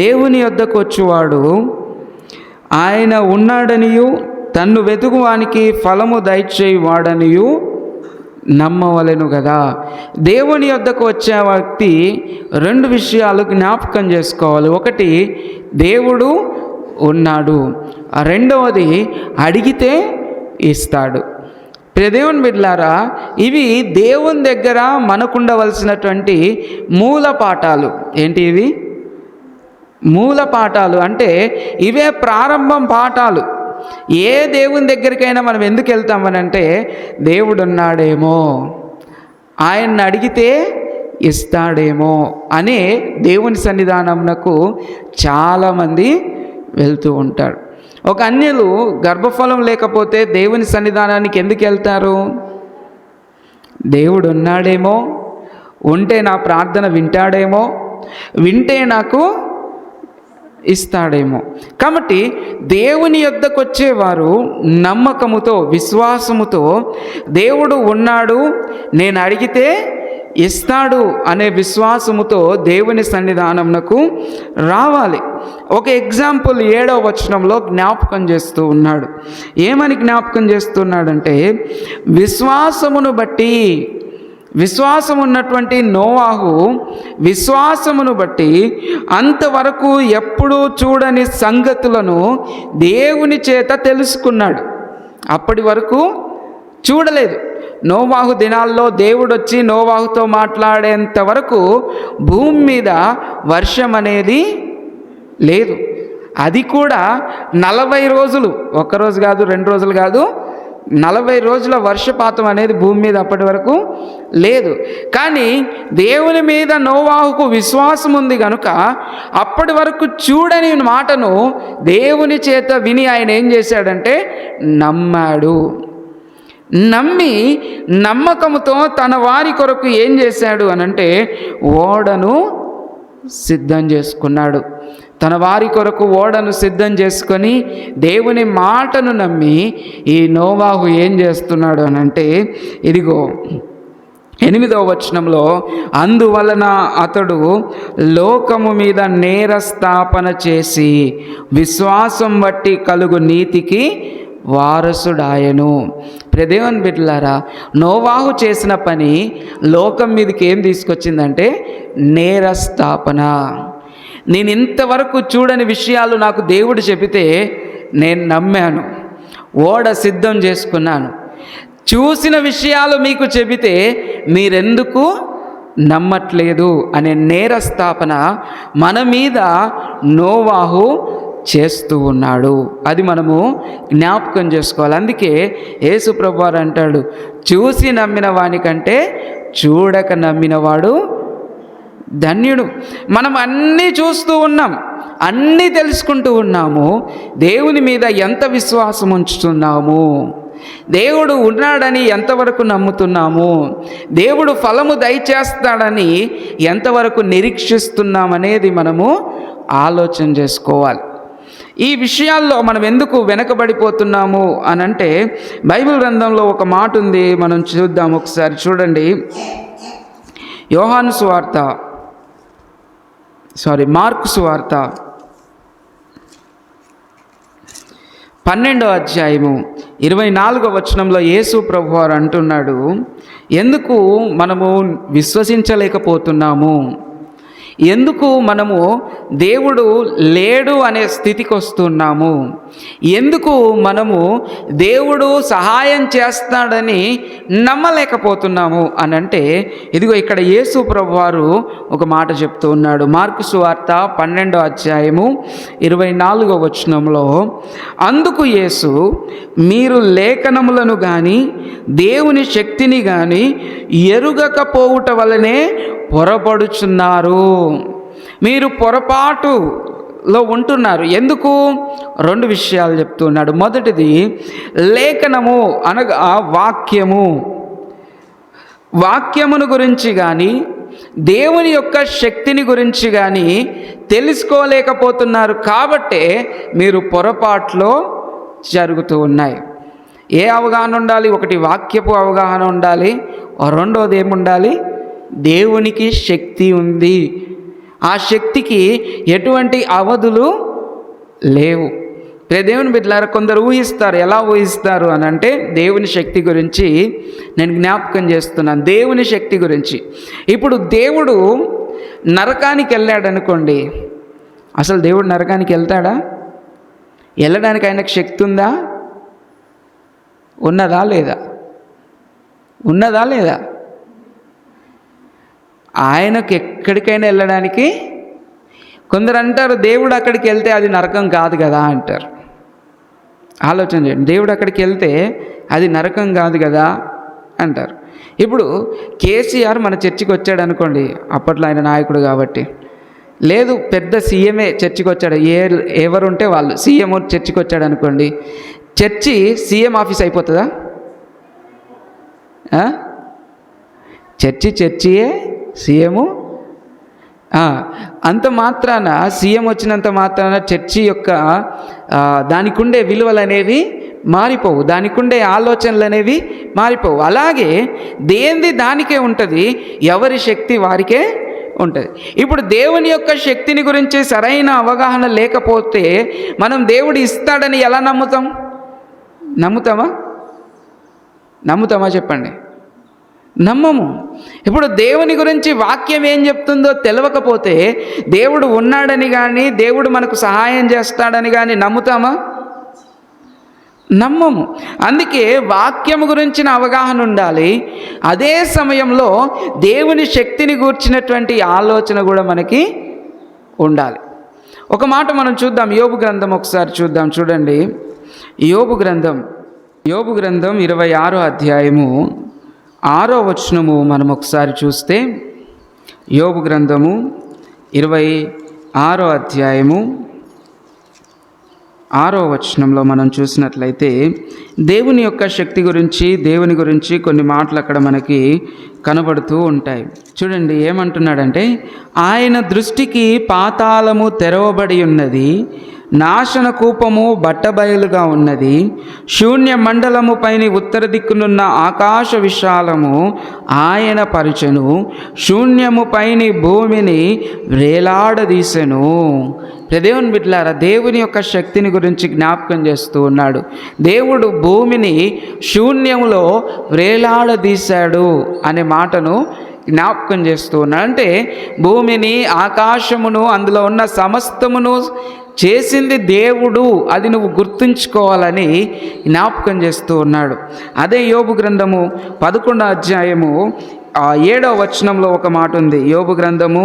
దేవుని యొద్దకు వచ్చేవాడు ఆయన ఉన్నాడనియు తన్ను వెతుకువానికి ఫలము దయచేయువాడనియు నమ్మవలెను కదా. దేవుని యొద్దకు వచ్చే వ్యక్తి 2 విషయాలు జ్ఞాపకం చేసుకోవాలి. ఒకటి, దేవుడు ఉన్నాడు. రెండవది, అడిగితే ఇస్తాడు. దేవుని బిడ్డలారా, ఇవి దేవుని దగ్గర మనకుండవలసినటువంటి మూల పాఠాలు. ఏంటి ఇవి? మూల పాఠాలు అంటే ఇవే ప్రారంభం పాఠాలు. ఏ దేవుని దగ్గరికైనా మనం ఎందుకు వెళ్తామనంటే దేవుడు ఉన్నాడేమో, ఆయన్ని అడిగితే ఇస్తాడేమో అనే దేవుని సన్నిధానమునకు చాలామంది వెళ్తూ ఉంటారు. ఒక అన్యులు గర్భఫలం లేకపోతే దేవుని సన్నిధానానికి ఎందుకు వెళ్తారు? దేవుడు ఉన్నాడేమో, ఉంటే నా ప్రార్థన వింటాడేమో, వింటే నాకు ఇస్తాడేమో. కాబట్టి దేవుని యొద్దకు వచ్చేవారు నమ్మకముతో, విశ్వాసముతో, దేవుడు ఉన్నాడు, నేను అడిగితే ఇస్తాడు అనే విశ్వాసముతో దేవుని సన్నిధానమునకు రావాలి. ఒక ఎగ్జాంపుల్ 7వ వచనంలో జ్ఞాపకం చేస్తూ ఉన్నాడు. ఏమని జ్ఞాపకం చేస్తున్నాడంటే, విశ్వాసమును బట్టి, విశ్వాసం ఉన్నటువంటి నోవాహు విశ్వాసమును బట్టి అంతవరకు ఎప్పుడూ చూడని సంగతులను దేవుని చేత తెలుసుకున్నాడు. అప్పటి వరకు చూడలేదు. నోవాహు దినాల్లో దేవుడు వచ్చి నోవాహుతో మాట్లాడేంత వరకు భూమి మీద వర్షం అనేది లేదు. అది కూడా 40 రోజులు, ఒక్కరోజు కాదు, 2 రోజులు కాదు, 40 రోజుల వర్షపాతం అనేది భూమి మీద అప్పటి వరకు లేదు. కానీ దేవుని మీద నోవాహుకు విశ్వాసం ఉంది కనుక అప్పటి వరకు చూడని మాటను దేవుని చేత విని ఆయన ఏం చేశాడంటే నమ్మాడు. నమ్మి నమ్మకముతో తన వారి కొరకు ఏం చేశాడు అనంటే ఓడను సిద్ధం చేసుకున్నాడు. తన వారి కొరకు ఓడను సిద్ధం చేసుకొని దేవుని మాటను నమ్మి ఈ నోవాహు ఏం చేస్తున్నాడు అనంటే, ఇదిగో 8వ వచనంలో, అందువలన అతడు లోకము మీద నేరస్థాపన చేసి విశ్వాసం బట్టి కలుగు నీతికి వారసుడాయను. దేవుని బిడ్డలారా, నోవాహు చేసిన పని లోకం మీదకి ఏం తీసుకొచ్చిందంటే నేరస్థాపన. నేను ఇంతవరకు చూడని విషయాలు నాకు దేవుడు చెబితే నేను నమ్మాను, ఓడ సిద్ధం చేసుకున్నాను. చూసిన విషయాలు మీకు చెబితే మీరెందుకు నమ్మట్లేదు అనే నేరస్థాపన మన మీద నోవాహు చేస్తూ ఉన్నాడు. అది మనము జ్ఞాపకం చేసుకోవాలి. అందుకే యేసు ప్రభువారు అంటాడు, చూసి నమ్మిన వానికంటే చూడక నమ్మినవాడు ధన్యుడు. మనం అన్నీ చూస్తూ ఉన్నాం, అన్నీ తెలుసుకుంటూ ఉన్నాము. దేవుని మీద ఎంత విశ్వాసం ఉంచుతున్నాము, దేవుడు ఉన్నాడని ఎంతవరకు నమ్ముతున్నాము, దేవుడు ఫలము దయచేస్తాడని ఎంతవరకు నిరీక్షిస్తున్నామనేది మనము ఆలోచన చేసుకోవాలి. ఈ విషయాల్లో మనం ఎందుకు వెనకబడిపోతున్నాము అనంటే, బైబిల్ గ్రంథంలో ఒక మాట ఉంది, మనం చూద్దాం ఒకసారి. చూడండి, మార్కు సువార్త 12వ అధ్యాయము 24వ వచనంలో యేసు ప్రభువారు అంటున్నాడు, ఎందుకు మనము విశ్వసించలేకపోతున్నాము, ఎందుకు మనము దేవుడు లేడు అనే స్థితికి వస్తున్నాము, ఎందుకు మనము దేవుడు సహాయం చేస్తాడని నమ్మలేకపోతున్నాము అనంటే, ఇదిగో ఇక్కడ యేసు ప్రభువారు ఒక మాట చెప్తూ ఉన్నాడు. మార్కు సువార్త 12వ అధ్యాయము 24వ వచనంలో, అందుకు యేసు, మీరు లేఖనములను కానీ దేవుని శక్తిని కానీ ఎరుగకపోవుట వలనే పొరపడుచున్నారు. మీరు పొరపాటులో ఉంటున్నారు. ఎందుకు? 2 విషయాలు చెప్తున్నాడు. మొదటిది, లేఖనము అనగా వాక్యమును గురించి కానీ దేవుని యొక్క శక్తిని గురించి కానీ తెలుసుకోలేకపోతున్నారు. కాబట్టే మీరు పొరపాట్లో జరుగుతూ ఉన్నాయి. ఏ అవగాహన ఉండాలి? ఒకటి వాక్యపు అవగాహన ఉండాలి, రెండోది ఏముండాలి? దేవునికి శక్తి ఉంది, ఆ శక్తికి ఎటువంటి అవధులు లేవు. దేవుని బిడ్డలారా, కొందరు ఊహిస్తారు. ఎలా ఊహిస్తారు అని అంటే, దేవుని శక్తి గురించి నేను జ్ఞాపకం చేస్తున్నాను. దేవుని శక్తి గురించి, ఇప్పుడు దేవుడు నరకానికి వెళ్ళాడు అనుకోండి, అసలు దేవుడు నరకానికి వెళ్తాడా? వెళ్ళడానికి ఆయనకు శక్తి ఉందా? ఉన్నదా లేదా? ఆయనకు ఎక్కడికైనా వెళ్ళడానికి, కొందరు అంటారు దేవుడు అక్కడికి వెళ్తే అది నరకం కాదు కదా అంటారు. ఆలోచన చేయండి, దేవుడు అక్కడికి వెళ్తే అది నరకం కాదు కదా అంటారు. ఇప్పుడు కేసీఆర్ మన చర్చికి వచ్చాడు అనుకోండి, అప్పట్లో ఆయన నాయకుడు కాబట్టి, లేదు పెద్ద సీఎంఏ చర్చికి వచ్చాడు, ఎవరుంటే వాళ్ళు సీఎం చర్చికి వచ్చాడు అనుకోండి, చర్చి సీఎం ఆఫీస్ అయిపోతుందా? చర్చియే సీఎము అంత మాత్రాన సీఎం వచ్చినంత మాత్రాన చర్చి యొక్క దానికి ఉండే విలువలు అనేవి మారిపోవు, దానికి ఉండే ఆలోచనలు అనేవి మారిపోవు. అలాగే దేనిది దానికే ఉంటుంది, ఎవరి శక్తి వారికే ఉంటుంది. ఇప్పుడు దేవుని యొక్క శక్తిని గురించి సరైన అవగాహన లేకపోతే మనం దేవుడు ఇస్తాడని ఎలా నమ్ముతామా చెప్పండి? నమ్మము. ఇప్పుడు దేవుని గురించి వాక్యం ఏం చెప్తుందో తెలియకపోతే దేవుడు ఉన్నాడని కానీ దేవుడు మనకు సహాయం చేస్తాడని కానీ నమ్మము. అందుకే వాక్యము గురించిన అవగాహన ఉండాలి, అదే సమయంలో దేవుని శక్తిని గూర్చినటువంటి ఆలోచన కూడా మనకి ఉండాలి. ఒక మాట మనం చూద్దాం, యోబు గ్రంథం ఒకసారి చూద్దాం. చూడండి, యోబు గ్రంథం 26వ అధ్యాయము 6వ వచనము మనం ఒకసారి చూస్తే, యోబు గ్రంథము 26వ అధ్యాయము 6వ వచనంలో మనం చూసినట్లయితే దేవుని యొక్క శక్తి గురించి, దేవుని గురించి కొన్ని మాటలు అక్కడ మనకి కనబడుతూ ఉంటాయి. చూడండి ఏమంటున్నాడంటే, ఆయన దృష్టికి పాతాళము తెరవబడి ఉన్నది, నాశన కూపము బట్టబయలుగా ఉన్నది, శూన్య మండలము పైన ఉత్తర దిక్కునున్న ఆకాశ విశాలము ఆయన పరిచెను, శూన్యము పైని భూమిని వేలాడదీసెను. దేవుని బిడ్డలారా, దేవుని యొక్క శక్తిని గురించి జ్ఞాపకం చేస్తూ ఉన్నాడు. దేవుడు భూమిని శూన్యములో వేలాడదీశాడు అనే మాటను జ్ఞాపకం చేస్తూ ఉన్నాడు. అంటే భూమిని, ఆకాశమును, అందులో ఉన్న సమస్తమును చేసింది దేవుడు, అది నువ్వు గుర్తుంచుకోవాలని జ్ఞాపకం చేస్తూ ఉన్నాడు. అదే యోబు గ్రంథము 11వ అధ్యాయము 7వ వచనంలో ఒక మాట ఉంది. యోబు గ్రంథము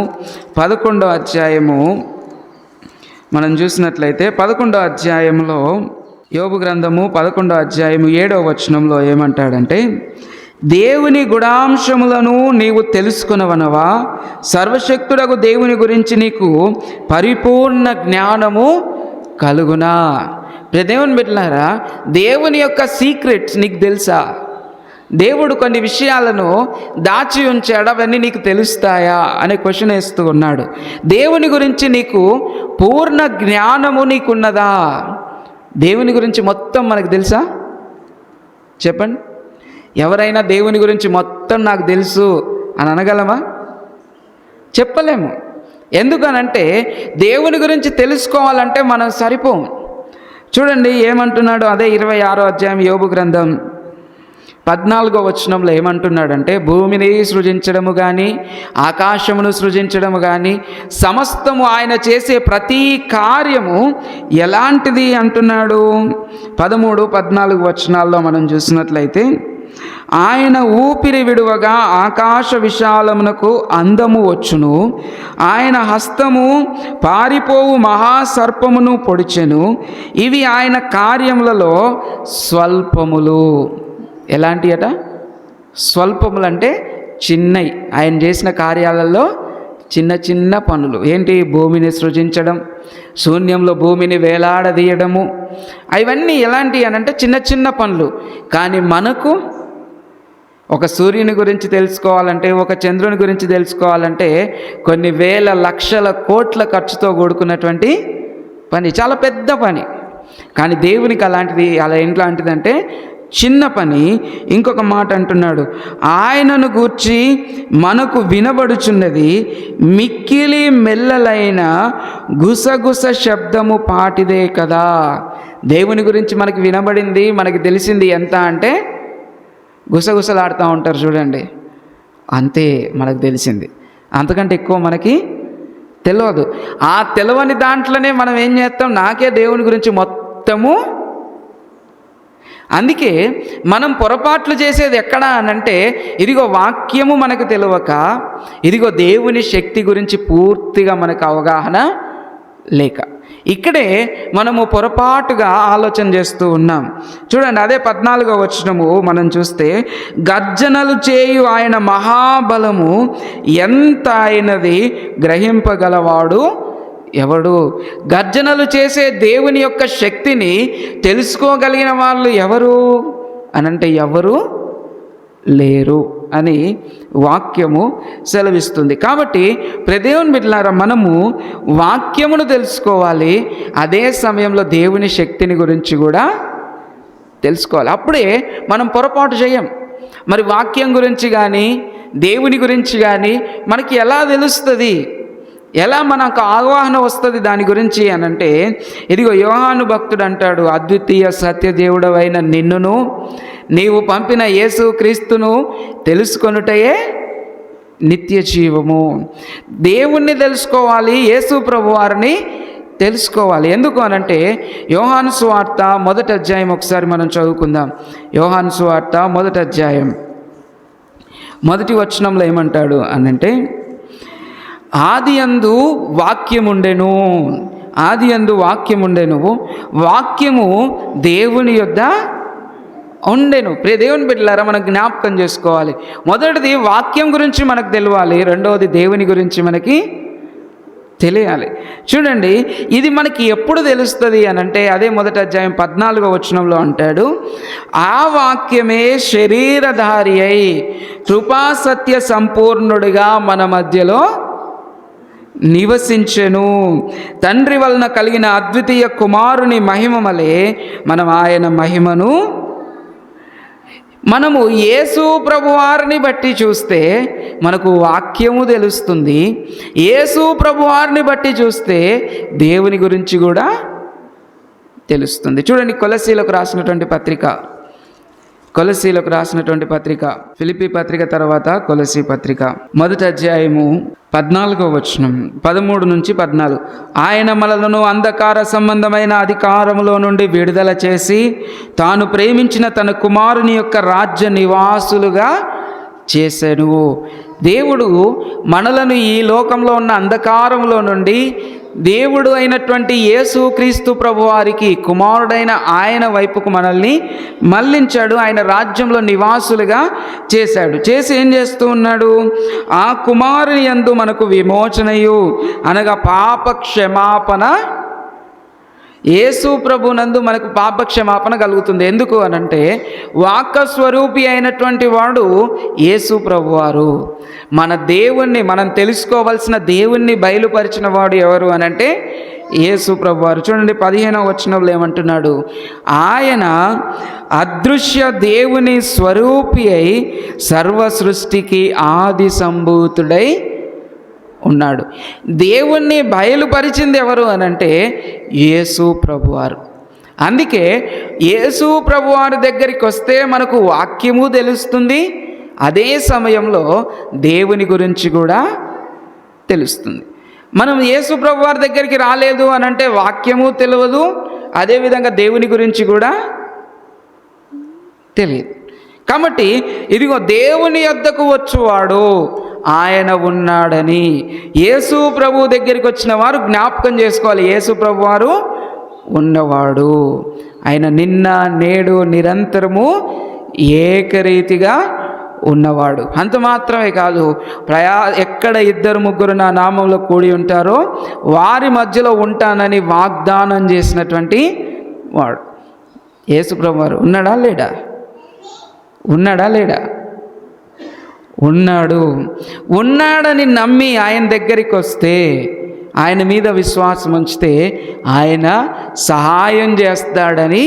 11వ అధ్యాయము మనం చూసినట్లయితే 11వ అధ్యాయంలో, యోబు గ్రంథము 11వ అధ్యాయము 7వ వచనంలో ఏమంటాడంటే, దేవుని గుడాంశములను నీవు తెలుసుకునవనవా, సర్వశక్తుడకు దేవుని గురించి నీకు పరిపూర్ణ జ్ఞానము కలుగునా. దేవుని బిడ్డలారా, దేవుని యొక్క సీక్రెట్స్ నీకు తెలుసా? దేవుడు కొన్ని విషయాలను దాచి ఉంచాడు, అవన్నీ నీకు తెలుస్తాయా అనే క్వశ్చన్ వేస్తూ ఉన్నాడు. దేవుని గురించి నీకు పూర్ణ జ్ఞానము నీకున్నదా? దేవుని గురించి మొత్తం మనకు తెలుసా? చెప్పండి, ఎవరైనా దేవుని గురించి మొత్తం నాకు తెలుసు అని అనగలమా? చెప్పలేము. ఎందుకనంటే దేవుని గురించి తెలుసుకోవాలంటే మనం సరిపోము. చూడండి ఏమంటున్నాడు, అదే 26వ అధ్యాయం యోబు గ్రంథం 14వ వచనంలో ఏమంటున్నాడంటే, భూమిని సృజించడము కానీ, ఆకాశమును సృజించడము కానీ, సమస్తము ఆయన చేసే ప్రతి కార్యము ఎలాంటిది అంటున్నాడు. 13, 14 వచనాల్లో మనం చూసినట్లయితే, ఆయన ఊపిరి విడువగా ఆకాశ విశాలమునకు అందము వచ్చును, ఆయన హస్తము పారిపోవు మహాసర్పమును పొడిచెను, ఇవి ఆయన కార్యములలో స్వల్పములు. ఎలాంటి అట? స్వల్పములు అంటే చిన్నవి. ఆయన చేసిన కార్యాలలో చిన్న చిన్న పనులు ఏంటి? భూమిని సృజించడం, శూన్యంలో భూమిని వేలాడదీయడము, అవన్నీ ఎలాంటివి అని అంటే చిన్న చిన్న పనులు. కానీ మనకు ఒక సూర్యుని గురించి తెలుసుకోవాలంటే, ఒక చంద్రుని గురించి తెలుసుకోవాలంటే కొన్ని వేల లక్షల కోట్ల ఖర్చుతో కూడుకున్నటువంటి పని, చాలా పెద్ద పని. కానీ దేవునికి అలా ఎట్లాంటిదంటే చిన్న పని. ఇంకొక మాట అంటున్నాడు, ఆయనను గూర్చి మనకు వినబడుచున్నది మిక్కిలి మెల్లలైన గుసగుస శబ్దము పాటిదే కదా. దేవుని గురించి మనకు వినబడింది, మనకి తెలిసింది ఎంత అంటే గుసగుసలాడుతూ ఉంటారు చూడండి, అంతే మనకు తెలిసింది. అంతకంటే ఎక్కువ మనకి తెలియదు. ఆ తెలియని దాంట్లోనే మనం ఏం చేస్తాం, నాకే దేవుని గురించి మొత్తము. అందుకే మనం పొరపాట్లు చేసేది ఎక్కడా అనంటే, ఇదిగో వాక్యము మనకు తెలియక, ఇదిగో దేవుని శక్తి గురించి పూర్తిగా మనకు అవగాహన లేక, ఇక్కడే మనము పొరపాటుగా ఆలోచన చేస్తూ ఉన్నాం. చూడండి, అదే 14వ వచనము మనం చూస్తే, గర్జనలు చేయు ఆయన మహాబలము ఎంత అయినది గ్రహింపగలవాడు ఎవడు? గర్జనలు చేసే దేవుని యొక్క శక్తిని తెలుసుకోగలిగిన వాళ్ళు ఎవరు అనంటే ఎవరు లేరు. అని వాక్యము సెలవిస్తుంది. కాబట్టి దేవుని బిడ్డలారా, మనము వాక్యమును తెలుసుకోవాలి, అదే సమయంలో దేవుని శక్తిని గురించి కూడా తెలుసుకోవాలి. అప్పుడే మనం పొరపాటు చేయం. మరి వాక్యం గురించి కానీ దేవుని గురించి కానీ మనకి ఎలా తెలుస్తుంది, ఎలా మనకు అవగాహన వస్తుంది దాని గురించి అని అంటే, ఇదిగో యోహాను భక్తుడు అంటాడు, అద్వితీయ సత్యదేవుడవైన నిన్నును నీవు పంపిన యేసు క్రీస్తును తెలుసుకొనుటయే నిత్య జీవము. దేవుణ్ణి తెలుసుకోవాలి, యేసు ప్రభువారిని తెలుసుకోవాలి. ఎందుకు అనంటే యోహాను సువార్త 1వ అధ్యాయం ఒకసారి మనం చదువుకుందాం. యోహాను సువార్త 1వ అధ్యాయం 1వ వచనంలో ఏమంటాడు అనంటే, ఆదియందు వాక్యముండెను, ఆదియందు వాక్యముండెను, వాక్యము దేవుని యొద్ద ఉండెను. దేవుని బిడ్డలారా, మనం జ్ఞాపకం చేసుకోవాలి. మొదటిది వాక్యం గురించి మనకు తెలియాలి, రెండవది దేవుని గురించి మనకి తెలియాలి. చూడండి, ఇది మనకి ఎప్పుడు తెలుస్తుంది అనంటే అదే 1వ అధ్యాయం 14వ వచనంలో అంటాడు, ఆ వాక్యమే శరీరధారి అయి కృపాసత్య సంపూర్ణుడిగా మన మధ్యలో నివసించెను. తండ్రి వలన కలిగిన అద్వితీయ కుమారుని మహిమ వలె మనం ఆయన మహిమను, మనము యేసు ప్రభువారిని బట్టి చూస్తే మనకు వాక్యము తెలుస్తుంది. యేసు ప్రభువారిని బట్టి చూస్తే దేవుని గురించి కూడా తెలుస్తుంది. చూడండి, కొలసీలకు రాసినటువంటి పత్రిక, కొలసీలకు రాసినటువంటి పత్రిక, ఫిలిప్పీ పత్రిక తర్వాత కొలసీ పత్రిక 1వ అధ్యాయము 14వ వచనం 13 నుంచి 14. ఆయన మనలను అంధకార సంబంధమైన అధికారములో నుండి విడుదల చేసి తాను ప్రేమించిన తన కుమారుని యొక్క రాజ్య నివాసులుగా చేసెను. దేవుడు మనలను ఈ లోకంలో ఉన్న అంధకారంలో నుండి దేవుడు అయినటువంటి యేసు క్రీస్తు ప్రభువారికి కుమారుడైన ఆయన వైపుకు మనల్ని మళ్ళించాడు. ఆయన రాజ్యంలో నివాసులుగా చేశాడు. చేసి ఏం చేస్తూ ఉన్నాడు, ఆ కుమారుని యందు మనకు విమోచనయు అనగా పాప క్షమాపణ, యేసు ప్రభునందు మనకు పాప క్షమాపణ కలుగుతుంది. ఎందుకు అనంటే వాక్య స్వరూపి అయినటువంటి వాడు యేసు ప్రభువారు. మన దేవుణ్ణి, మనం తెలుసుకోవలసిన దేవుణ్ణి బయలుపరిచిన వాడు ఎవరు అనంటే యేసు ప్రభువారు. చూడండి, 15వ వచనంలో ఏమంటున్నాడు, ఆయన అదృశ్య దేవుని స్వరూపి అయి సర్వ సృష్టికి ఆది సంభూతుడై ఉన్నాడు. దేవుణ్ణి బయలుపరిచింది ఎవరు అనంటే యేసు ప్రభువారు. అందుకే యేసు ప్రభువారి దగ్గరికి వస్తే మనకు వాక్యము తెలుస్తుంది, అదే సమయంలో దేవుని గురించి కూడా తెలుస్తుంది. మనం యేసు ప్రభువారి దగ్గరికి రాలేదు అనంటే వాక్యము తెలియదు, అదేవిధంగా దేవుని గురించి కూడా తెలియదు. కాబట్టి ఇదిగో దేవుని యొద్దకు వచ్చువాడు ఆయన ఉన్నాడని యేసు ప్రభు దగ్గరికి వచ్చిన వారు జ్ఞాపకం చేసుకోవాలి. యేసు ప్రభు వారు ఉన్నవాడు, ఆయన నిన్న నేడు నిరంతరము ఏకరీతిగా ఉన్నవాడు. అంత మాత్రమే కాదు, ఎక్కడ 2-3 నా నామంలో కూడి ఉంటారో వారి మధ్యలో ఉంటానని వాగ్దానం చేసినటువంటి వాడు యేసు ప్రభు వారు. ఉన్నాడా లేడా? ఉన్నాడా లేడా? ఉన్నాడు. ఉన్నాడని నమ్మి ఆయన దగ్గరికి వస్తే, ఆయన మీద విశ్వాసం ఉంచితే ఆయన సహాయం చేస్తాడని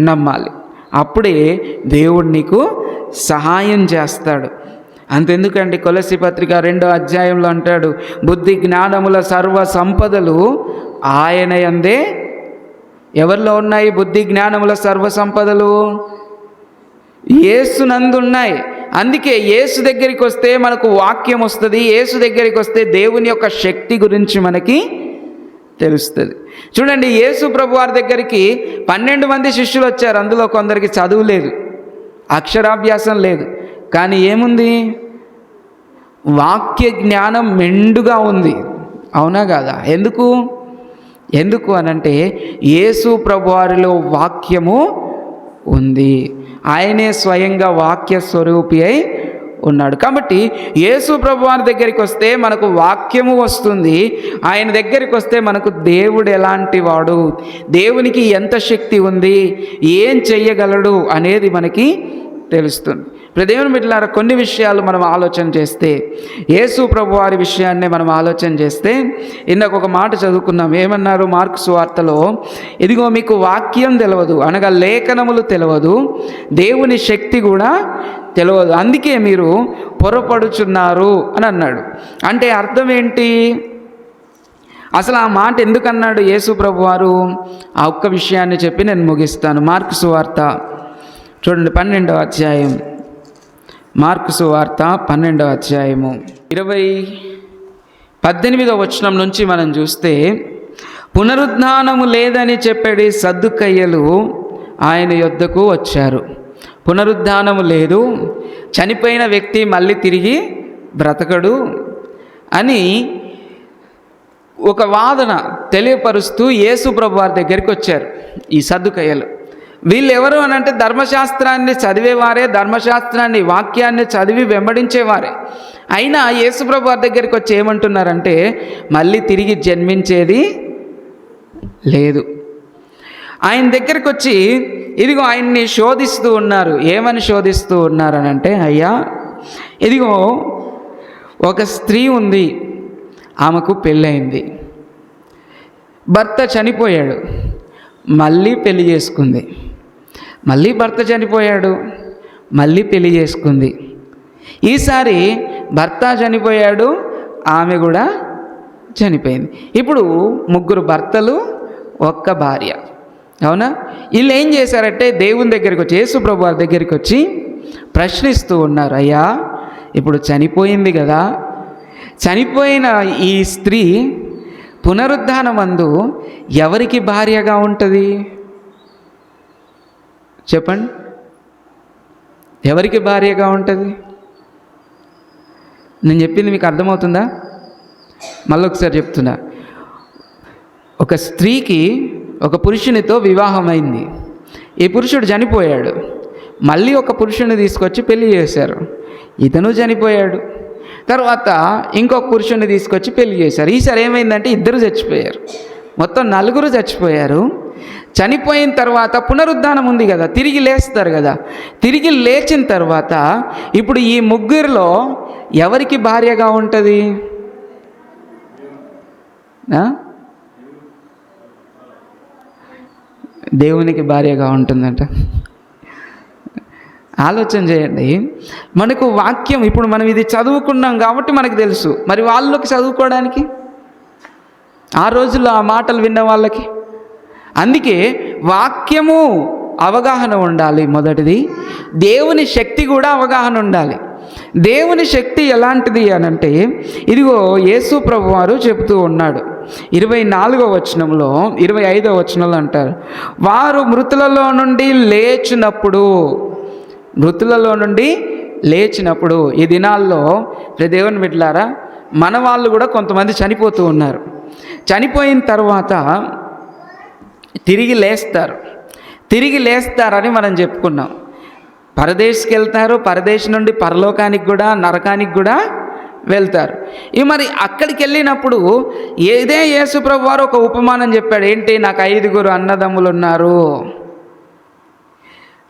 నమ్మాలి. అప్పుడే దేవుడు నీకు సహాయం చేస్తాడు. అంతెందుకండి, కొలసీ పత్రిక 2వ అధ్యాయంలో అంటాడు, బుద్ధి జ్ఞానముల సర్వ సంపదలు ఆయన యందే. ఎవరిలో ఉన్నాయి బుద్ధి జ్ఞానముల సర్వ సంపదలు? యేసునందున్నాయి. అందుకే యేసు దగ్గరికి వస్తే మనకు వాక్యం వస్తుంది, యేసు దగ్గరికి వస్తే దేవుని యొక్క శక్తి గురించి మనకి తెలుస్తుంది. చూడండి, యేసు ప్రభు వారి దగ్గరికి 12 మంది శిష్యులు వచ్చారు. అందులో కొందరికి చదువు లేదు, అక్షరాభ్యాసం లేదు, కానీ ఏముంది? వాక్య జ్ఞానం మెండుగా ఉంది. అవునా కాదా? ఎందుకు అనంటే యేసు ప్రభు వారిలో వాక్యము ఉంది. ఆయనే స్వయంగా వాక్య స్వరూపి అయి ఉన్నాడు. కాబట్టి యేసు ప్రభువారి దగ్గరికి వస్తే మనకు వాక్యము వస్తుంది. ఆయన దగ్గరికి వస్తే మనకు దేవుడు ఎలాంటి వాడు, దేవునికి ఎంత శక్తి ఉంది, ఏం చెయ్యగలడు అనేది మనకి తెలుస్తుంది. ఇప్పుడు దేవుని బిడ్డలారా, కొన్ని విషయాలు మనం ఆలోచన చేస్తే, యేసు ప్రభు వారి విషయాన్నే మనం ఆలోచన చేస్తే, ఇందాక ఒక మాట చదువుకున్నాం. ఏమన్నారు మార్కు సువార్తలో? ఇదిగో మీకు వాక్యం తెలియదు, అనగా లేఖనములు తెలియదు, దేవుని శక్తి కూడా తెలియదు, అందుకే మీరు పొరపడుచున్నారు అని అన్నాడు. అంటే అర్థం ఏంటి? అసలు ఆ మాట ఎందుకన్నాడు యేసు ప్రభు వారు? ఆ ఒక్క విషయాన్ని చెప్పి నేను ముగిస్తాను. మార్కు సువార్త చూడండి, 12వ అధ్యాయం. మార్కు సువార్త 12వ అధ్యాయము 18వ వచనం నుంచి మనం చూస్తే, పునరుద్ధానము లేదని చెప్పేది సద్దుకయ్యలు ఆయన యొద్దకు వచ్చారు. పునరుద్ధానము లేదు, చనిపోయిన వ్యక్తి మళ్ళీ తిరిగి బ్రతకడు అని ఒక వాదన తెలియపరుస్తూ యేసు ప్రభు వారి దగ్గరికి వచ్చారు ఈ సద్దుకయ్యలు. వీళ్ళు ఎవరు అని అంటే ధర్మశాస్త్రాన్ని చదివేవారే, ధర్మశాస్త్రాన్ని వాక్యాన్ని చదివి వెంబడించేవారే. అయినా యేసు ప్రభు వారి దగ్గరికి వచ్చి ఏమంటున్నారంటే, మళ్ళీ తిరిగి జన్మించేది లేదు. ఆయన దగ్గరికి వచ్చి ఇదిగో ఆయన్ని శోధిస్తూ ఉన్నారు. ఏమని శోధిస్తూ ఉన్నారనంటే, అయ్యా ఇదిగో ఒక స్త్రీ ఉంది, ఆమెకు పెళ్ళయింది, భర్త చనిపోయాడు, మళ్ళీ పెళ్లి చేసుకుంది, మళ్ళీ భర్త చనిపోయాడు, మళ్ళీ పెళ్లి చేసుకుంది. ఈసారి భర్త చనిపోయాడు, ఆమె కూడా చనిపోయింది. ఇప్పుడు 3 భర్తలు, 1 భార్య. అవునా? వీళ్ళు ఏం చేశారంటే దేవుని దగ్గరికి వచ్చి, యేసు ప్రభు వారి దగ్గరికి వచ్చి ప్రశ్నిస్తూ ఉన్నారు. అయ్యా ఇప్పుడు చనిపోయింది కదా, చనిపోయిన ఈ స్త్రీ పునరుద్ధానమందు ఎవరికి భార్యగా ఉంటుంది? చెప్పండి, ఎవరికి భార్యగా ఉంటుంది? నేను చెప్పింది మీకు అర్థమవుతుందా? మళ్ళీ ఒకసారి చెప్తున్నా. ఒక స్త్రీకి ఒక పురుషునితో వివాహమైంది, ఈ పురుషుడు చనిపోయాడు, మళ్ళీ ఒక పురుషుని తీసుకొచ్చి పెళ్లి చేశారు, ఇతను చనిపోయాడు, తర్వాత ఇంకొక పురుషుని తీసుకొచ్చి పెళ్లి చేశారు. ఈసారి ఏమైందంటే 2 చచ్చిపోయారు, మొత్తం 4 చచ్చిపోయారు. చనిపోయిన తర్వాత పునరుద్ధానం ఉంది కదా, తిరిగి లేస్తారు కదా. తిరిగి లేచిన తర్వాత ఇప్పుడు ఈ 3లో ఎవరికి భార్యగా ఉంటుంది? దేవునికి భార్యగా ఉంటుందంట. ఆలోచన చేయండి. మనకు వాక్యం ఇప్పుడు మనం ఇది చదువుకున్నాం కాబట్టి మనకు తెలుసు. మరి వాళ్ళకి చదువుకోవడానికి, ఆ రోజుల్లో ఆ మాటలు విన్న వాళ్ళకి, అందుకే వాక్యము అవగాహన ఉండాలి. మొదటిది దేవుని శక్తి కూడా అవగాహన ఉండాలి. దేవుని శక్తి ఎలాంటిది అనంటే, ఇదిగో యేసు ప్రభు వారు చెబుతూ ఉన్నాడు 24వ వచనంలో, 25వ వచనంలో అంటారు, వారు మృతులలో నుండి లేచినప్పుడు, మృతులలో నుండి లేచినప్పుడు. ఈ దినాల్లో దేవుని బిడ్డలారా, మన వాళ్ళు కూడా కొంతమంది చనిపోతూ ఉన్నారు. చనిపోయిన తర్వాత తిరిగి లేస్తారు, తిరిగి లేస్తారని మనం చెప్పుకున్నాం. పరదేశికి వెళ్తారు, పరదేశి నుండి పరలోకానికి కూడా, నరకానికి కూడా వెళ్తారు. ఇవి మరి అక్కడికి వెళ్ళినప్పుడు ఏదే యేసు ప్రభు వారు ఒక ఉపమానం చెప్పాడు. ఏంటి? నాకు 5 అన్నదమ్ములు ఉన్నారు.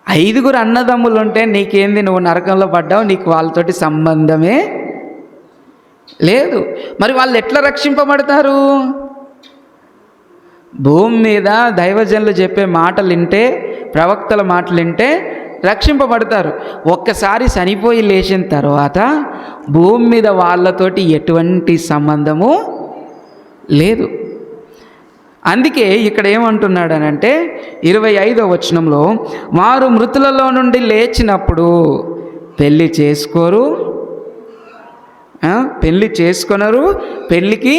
5 అన్నదమ్ములు ఉంటే నీకేంది, నువ్వు నరకంలో పడ్డావు, నీకు వాళ్ళతోటి సంబంధమే లేదు. మరి వాళ్ళు ఎట్లా రక్షింపబడతారు? భూమి మీద దైవజనులు చెప్పే మాటలు వింటే, ప్రవక్తల మాటలు వింటే రక్షింపబడతారు. ఒక్కసారి చనిపోయి లేచిన తర్వాత భూమి మీద వాళ్ళతోటి ఎటువంటి సంబంధము లేదు. అందుకే ఇక్కడ ఏమంటున్నాడనంటే 25వ వచనంలో, వారు మృతులలో నుండి లేచినప్పుడు పెళ్ళి చేసుకోరు, పెళ్ళి చేసుకొనరు, పెళ్ళికి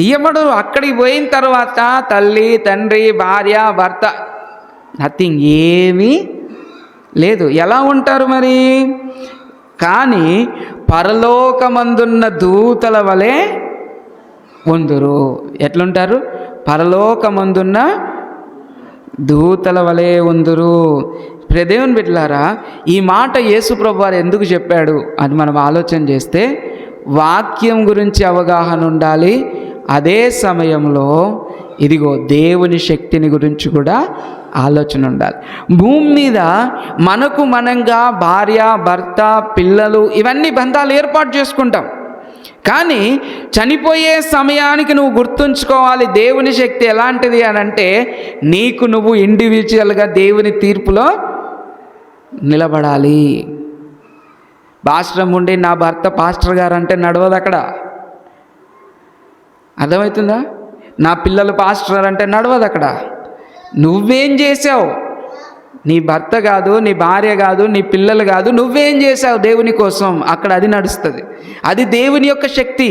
ఇయ్యబడరు. అక్కడికి పోయిన తర్వాత తల్లి, తండ్రి, భార్య, భర్త, నథింగ్, ఏమీ లేదు. ఎలా ఉంటారు మరి? కానీ పరలోకమందున్న దూతల వలె ఉందురు. ఎట్లుంటారు? పరలోకమందున్న దూతల వలె ఉందురు. దేవుని బిడ్డలారా, ఈ మాట యేసు ప్రభు వారు ఎందుకు చెప్పాడు అని మనం ఆలోచన చేస్తే, వాక్యం గురించి అవగాహన ఉండాలి. అదే సమయంలో ఇదిగో దేవుని శక్తిని గురించి కూడా ఆలోచన ఉండాలి. భూమి మీద మనకు మనంగా భార్య, భర్త, పిల్లలు ఇవన్నీ బంధాలు ఏర్పాటు చేసుకుంటాం. కానీ చనిపోయే సమయానికి నువ్వు గుర్తుంచుకోవాలి, దేవుని శక్తి ఎలాంటిది అని అంటే నీకు నువ్వు ఇండివిజువల్గా దేవుని తీర్పులో నిలబడాలి. పాస్టర్ ఉండి నా భర్త పాస్టర్ గారు అంటే నడవదు అక్కడ. అర్థమవుతుందా? నా పిల్లలు పాస్టర్ అంటే నడవదు అక్కడ. నువ్వేం చేసావు? నీ భర్త కాదు, నీ భార్య కాదు, నీ పిల్లలు కాదు, నువ్వేం చేసావు దేవుని కోసం, అక్కడ అది నడుస్తుంది. అది దేవుని యొక్క శక్తి,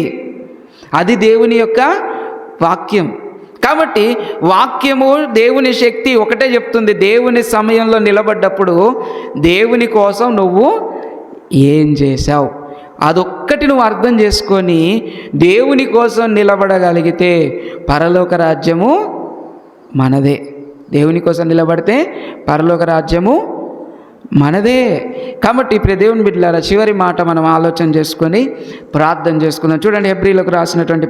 అది దేవుని యొక్క వాక్యం. కాబట్టి వాక్యము దేవుని శక్తి ఒకటే చెప్తుంది, దేవుని సమయంలో నిలబడ్డప్పుడు దేవుని కోసం నువ్వు ఏం చేశావు అదొక్కటి నువ్వు అర్థం చేసుకొని దేవుని కోసం నిలబడగలిగితే పరలోక రాజ్యము మనదే. దేవుని కోసం నిలబడితే పరలోక రాజ్యము మనదే. కాబట్టి ఇప్పుడు దేవుని బిడ్డలారా, చివరి మాట మనం ఆలోచన చేసుకొని ప్రార్థన చేసుకుందాం. చూడండి, హెబ్రీలకు రాసినటువంటి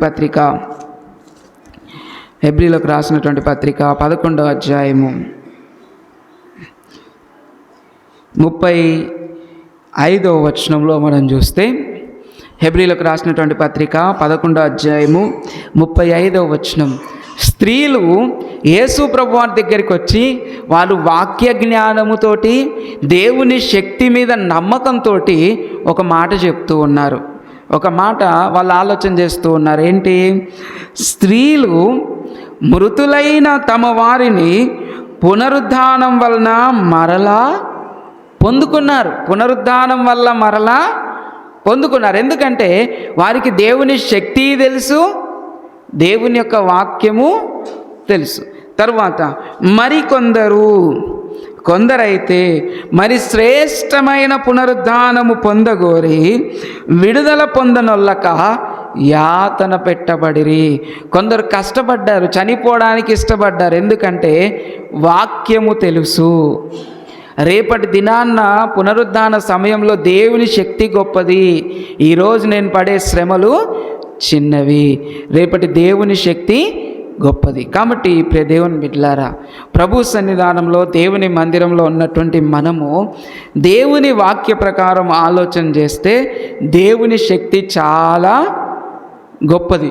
పత్రిక 11వ అధ్యాయము 35వ వచనంలో మనం చూస్తే, హెబ్రీలకు రాసినటువంటి పత్రిక 11వ అధ్యాయము 35వ వచనం, స్త్రీలు యేసు ప్రభువారి దగ్గరికి వచ్చి వాళ్ళు వాక్య జ్ఞానముతోటి దేవుని శక్తి మీద నమ్మకంతో ఒక మాట చెప్తూ ఉన్నారు. ఒక మాట వాళ్ళు ఆలోచన చేస్తూ ఉన్నారు. ఏంటి? స్త్రీలు మృతులైన తమ వారిని పునరుద్ధానం వలన మరలా పొందుకున్నారు. పునరుద్ధానం వల్ల మరలా పొందుకున్నారు. ఎందుకంటే వారికి దేవుని శక్తి తెలుసు, దేవుని యొక్క వాక్యము తెలుసు. తరువాత కొందరైతే మరి శ్రేష్టమైన పునరుద్ధానము పొందగోరి విడుదల పొందనొల్లక యాతన పెట్టబడిరి. కొందరు కష్టపడ్డారు, చనిపోవడానికి ఇష్టపడ్డారు. ఎందుకంటే వాక్యము తెలుసు. రేపటి దినాన్న పునరుద్ధాన సమయంలో దేవుని శక్తి గొప్పది. ఈరోజు నేను పడే శ్రమలు చిన్నవి, రేపటి దేవుని శక్తి గొప్పది. కాబట్టి ప్రియ దేవుని బిడ్డలారా, ప్రభు సన్నిధానంలో దేవుని మందిరంలో ఉన్నటువంటి మనము దేవుని వాక్య ప్రకారం ఆలోచన చేస్తే దేవుని శక్తి చాలా గొప్పది.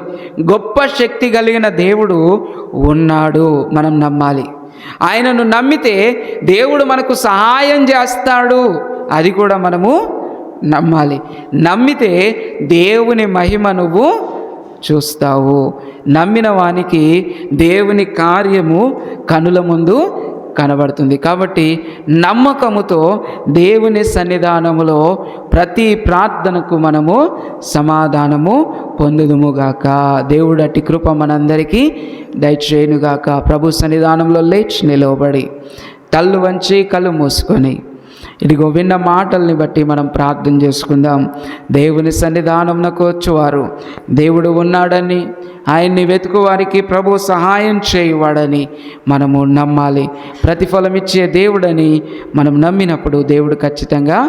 గొప్ప శక్తి కలిగిన దేవుడు ఉన్నాడు, మనం నమ్మాలి. ఆయనను నమ్మితే దేవుడు మనకు సహాయం చేస్తాడు, అది కూడా మనము నమ్మాలి. నమ్మితే దేవుని మహిమ నువ్వు చూస్తావు. నమ్మిన వానికి దేవుని కార్యము కనుల ముందు కనబడుతుంది. కాబట్టి నమ్మకముతో దేవుని సన్నిధానములో ప్రతి ప్రార్థనకు మనము సమాధానము పొందుదుముగాక. దేవుడు అట్టి కృప మనందరికీ దయచేయునుగాక. ప్రభు సన్నిధానంలో లేచి నిలవబడి తల్లు వంచి కళ్ళు మూసుకొని ఇదిగో విన్న మాటల్ని బట్టి మనం ప్రార్థన చేసుకుందాం. దేవుని సన్నిధానంకు వచ్చేవారు దేవుడు ఉన్నాడని, ఆయన్ని వెతుకు వారికి ప్రభు సహాయం చేయువాడని మనము నమ్మాలి. ప్రతిఫలం ఇచ్చే దేవుడని మనం నమ్మినప్పుడు దేవుడు ఖచ్చితంగా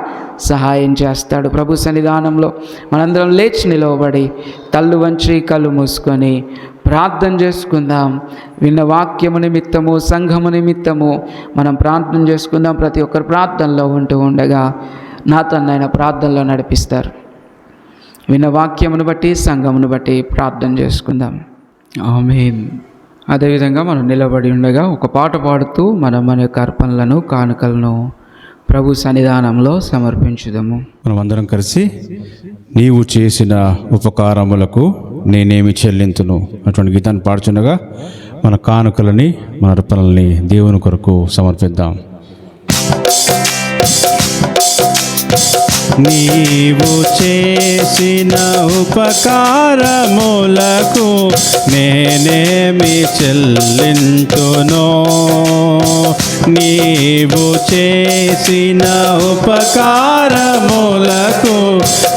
సహాయం చేస్తాడు. ప్రభు సన్నిధానంలో మనందరం లేచి నిలవబడి తల్లు వంచి కళ్ళు మూసుకొని ప్రార్థన చేసుకుందాం. విన్న వాక్యము నిమిత్తము, సంఘము నిమిత్తము మనం ప్రార్థన చేసుకుందాం. ప్రతి ఒక్కరు ప్రార్థనలో ఉంటూ ఉండగా నా తన్నైన ప్రార్థనలో నడిపిస్తారు. విన్న వాక్యమును బట్టి, సంఘమును బట్టి ప్రార్థన చేసుకుందాం. ఆమేన్. అదేవిధంగా మనం నిలబడి ఉండగా ఒక పాట పాడుతూ మన యొక్క అర్పణలను, కానుకలను ప్రభు సన్నిధానంలో సమర్పించుదాము. మనం అందరం కలిసి నీవు చేసిన ఉపకారములకు నేనేమి చెల్లింతును అటువంటి గీతాన్ని పాడుచుండగా మన కానుకలని, మన అర్పణల్ని దేవుని కొరకు సమర్పిద్దాం. నీవు చేసిన ఉపకారములకు నేనేమి చెల్లింతునో, నీవు చేసిన ఉపకారములకు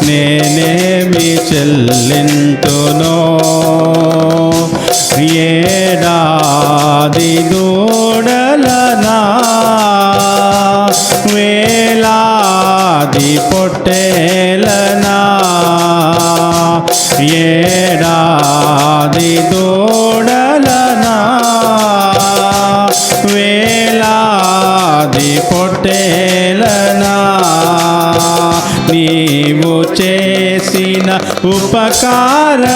నేనేమి చెల్లింతునో. ఏడాది దూడలనా, వేలాది పొట్టేలనా, ఏడాది దూడలనా, వేలా పొట్టేలనా నీవు చేసిన ఉపకారములకు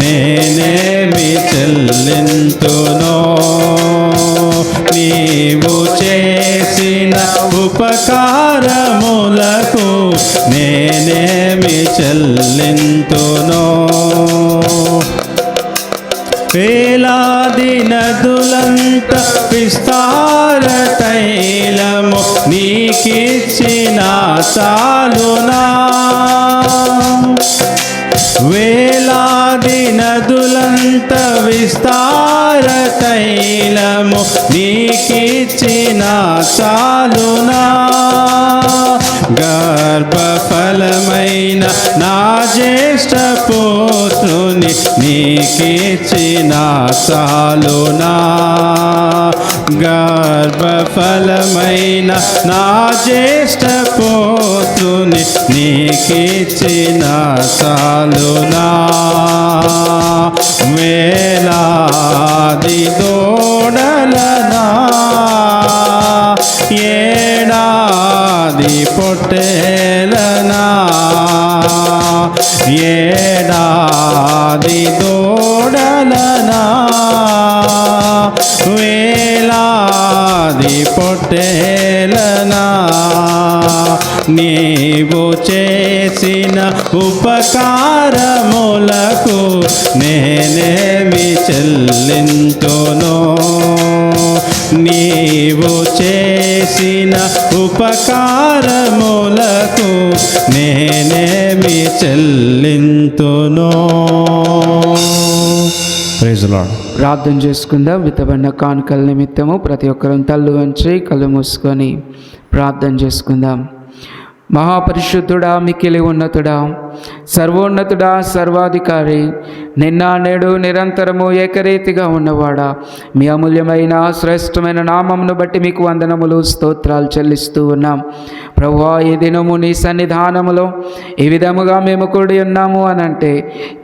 నేనేమి చెల్లింతునో నీవు చేసిన ఉపకారములకు నేనేమి చెల్లింతునో వేలాది నదులంత విస్తార తైలము నీకిచ్చిన చాలునా వేలాది నదులంత విస్తార తైలము నీకిచ్చిన చాలునా గర్భఫలమైన నా జ్యేష్ఠ పుత్రుని నీకిచ్చిన చాలునా గర్భఫలమైన నా జ్యేష్ఠ పుత్రుని నీకిచ్చిన చాలునా వేలాది దూడలనా ఏడాది పొట్టేలనా ఏడాది దూడలనా వేలాది పొట్టేలనా నీవు చేసిన ఉపకారములకు నేనేమి చెల్లింతునో నీవు చేసిన ఉపకారములకు నేనేమి చెల్లింతునో. Praise the lord. ప్రార్థన చేసుకుందాం. విత్తబడిన కానుకల నిమిత్తము ప్రతి ఒక్కరూ తల్లు వంచి కళ్ళు మూసుకొని ప్రార్థన చేసుకుందాం. మహాపరిశుద్ధుడా, మిక్కిలి ఉన్నతుడా, సర్వోన్నతుడా, సర్వాధికారి, నిన్న నేడు నిరంతరము ఏకరీతిగా ఉన్నవాడా, మీ అమూల్యమైన శ్రేష్టమైన నామమును బట్టి మీకు వందనములు స్తోత్రాలు చెల్లిస్తూ ఉన్నాం. ప్రభువా, ఈ దినము నీ సన్నిధానములో ఈ విధముగా మేము కూడి ఉన్నాము అనంటే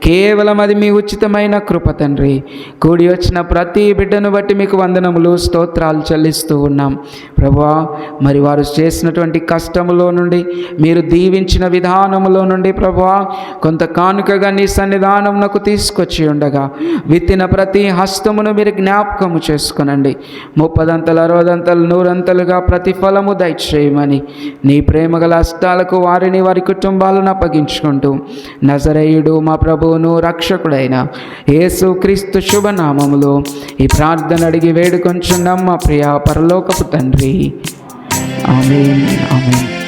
కేవలం అది మీ ఉచితమైన కృప తండ్రి. కూడి వచ్చిన ప్రతి బిడ్డను బట్టి మీకు వందనములు స్తోత్రాలు చెల్లిస్తూ ఉన్నాం. ప్రభువా, మరి వారు చేసినటువంటి కష్టములో నుండి, మీరు దీవించిన విధానములో నుండి ప్రభువా కొంత కానుకగా నీ సన్నిధానమునకు తీసుకొచ్చి ఉండగా విత్తిన ప్రతి హస్తమును మీరు జ్ఞాపకము చేసుకునండి. 30 60 100 ప్రతిఫలము దయచేయమని నీ ప్రేమగల హస్తాలకు వారిని వారి కుటుంబాలను అప్పగించుకుంటూ నజరేయుడు మా ప్రభువును రక్షకుడైన యేసు క్రీస్తు శుభనామములో ఈ ప్రార్థన అడిగి వేడుకొంచున్నాం మా ప్రియ పరలోకపు తండ్రి. ఆమేన్, ఆమేన్.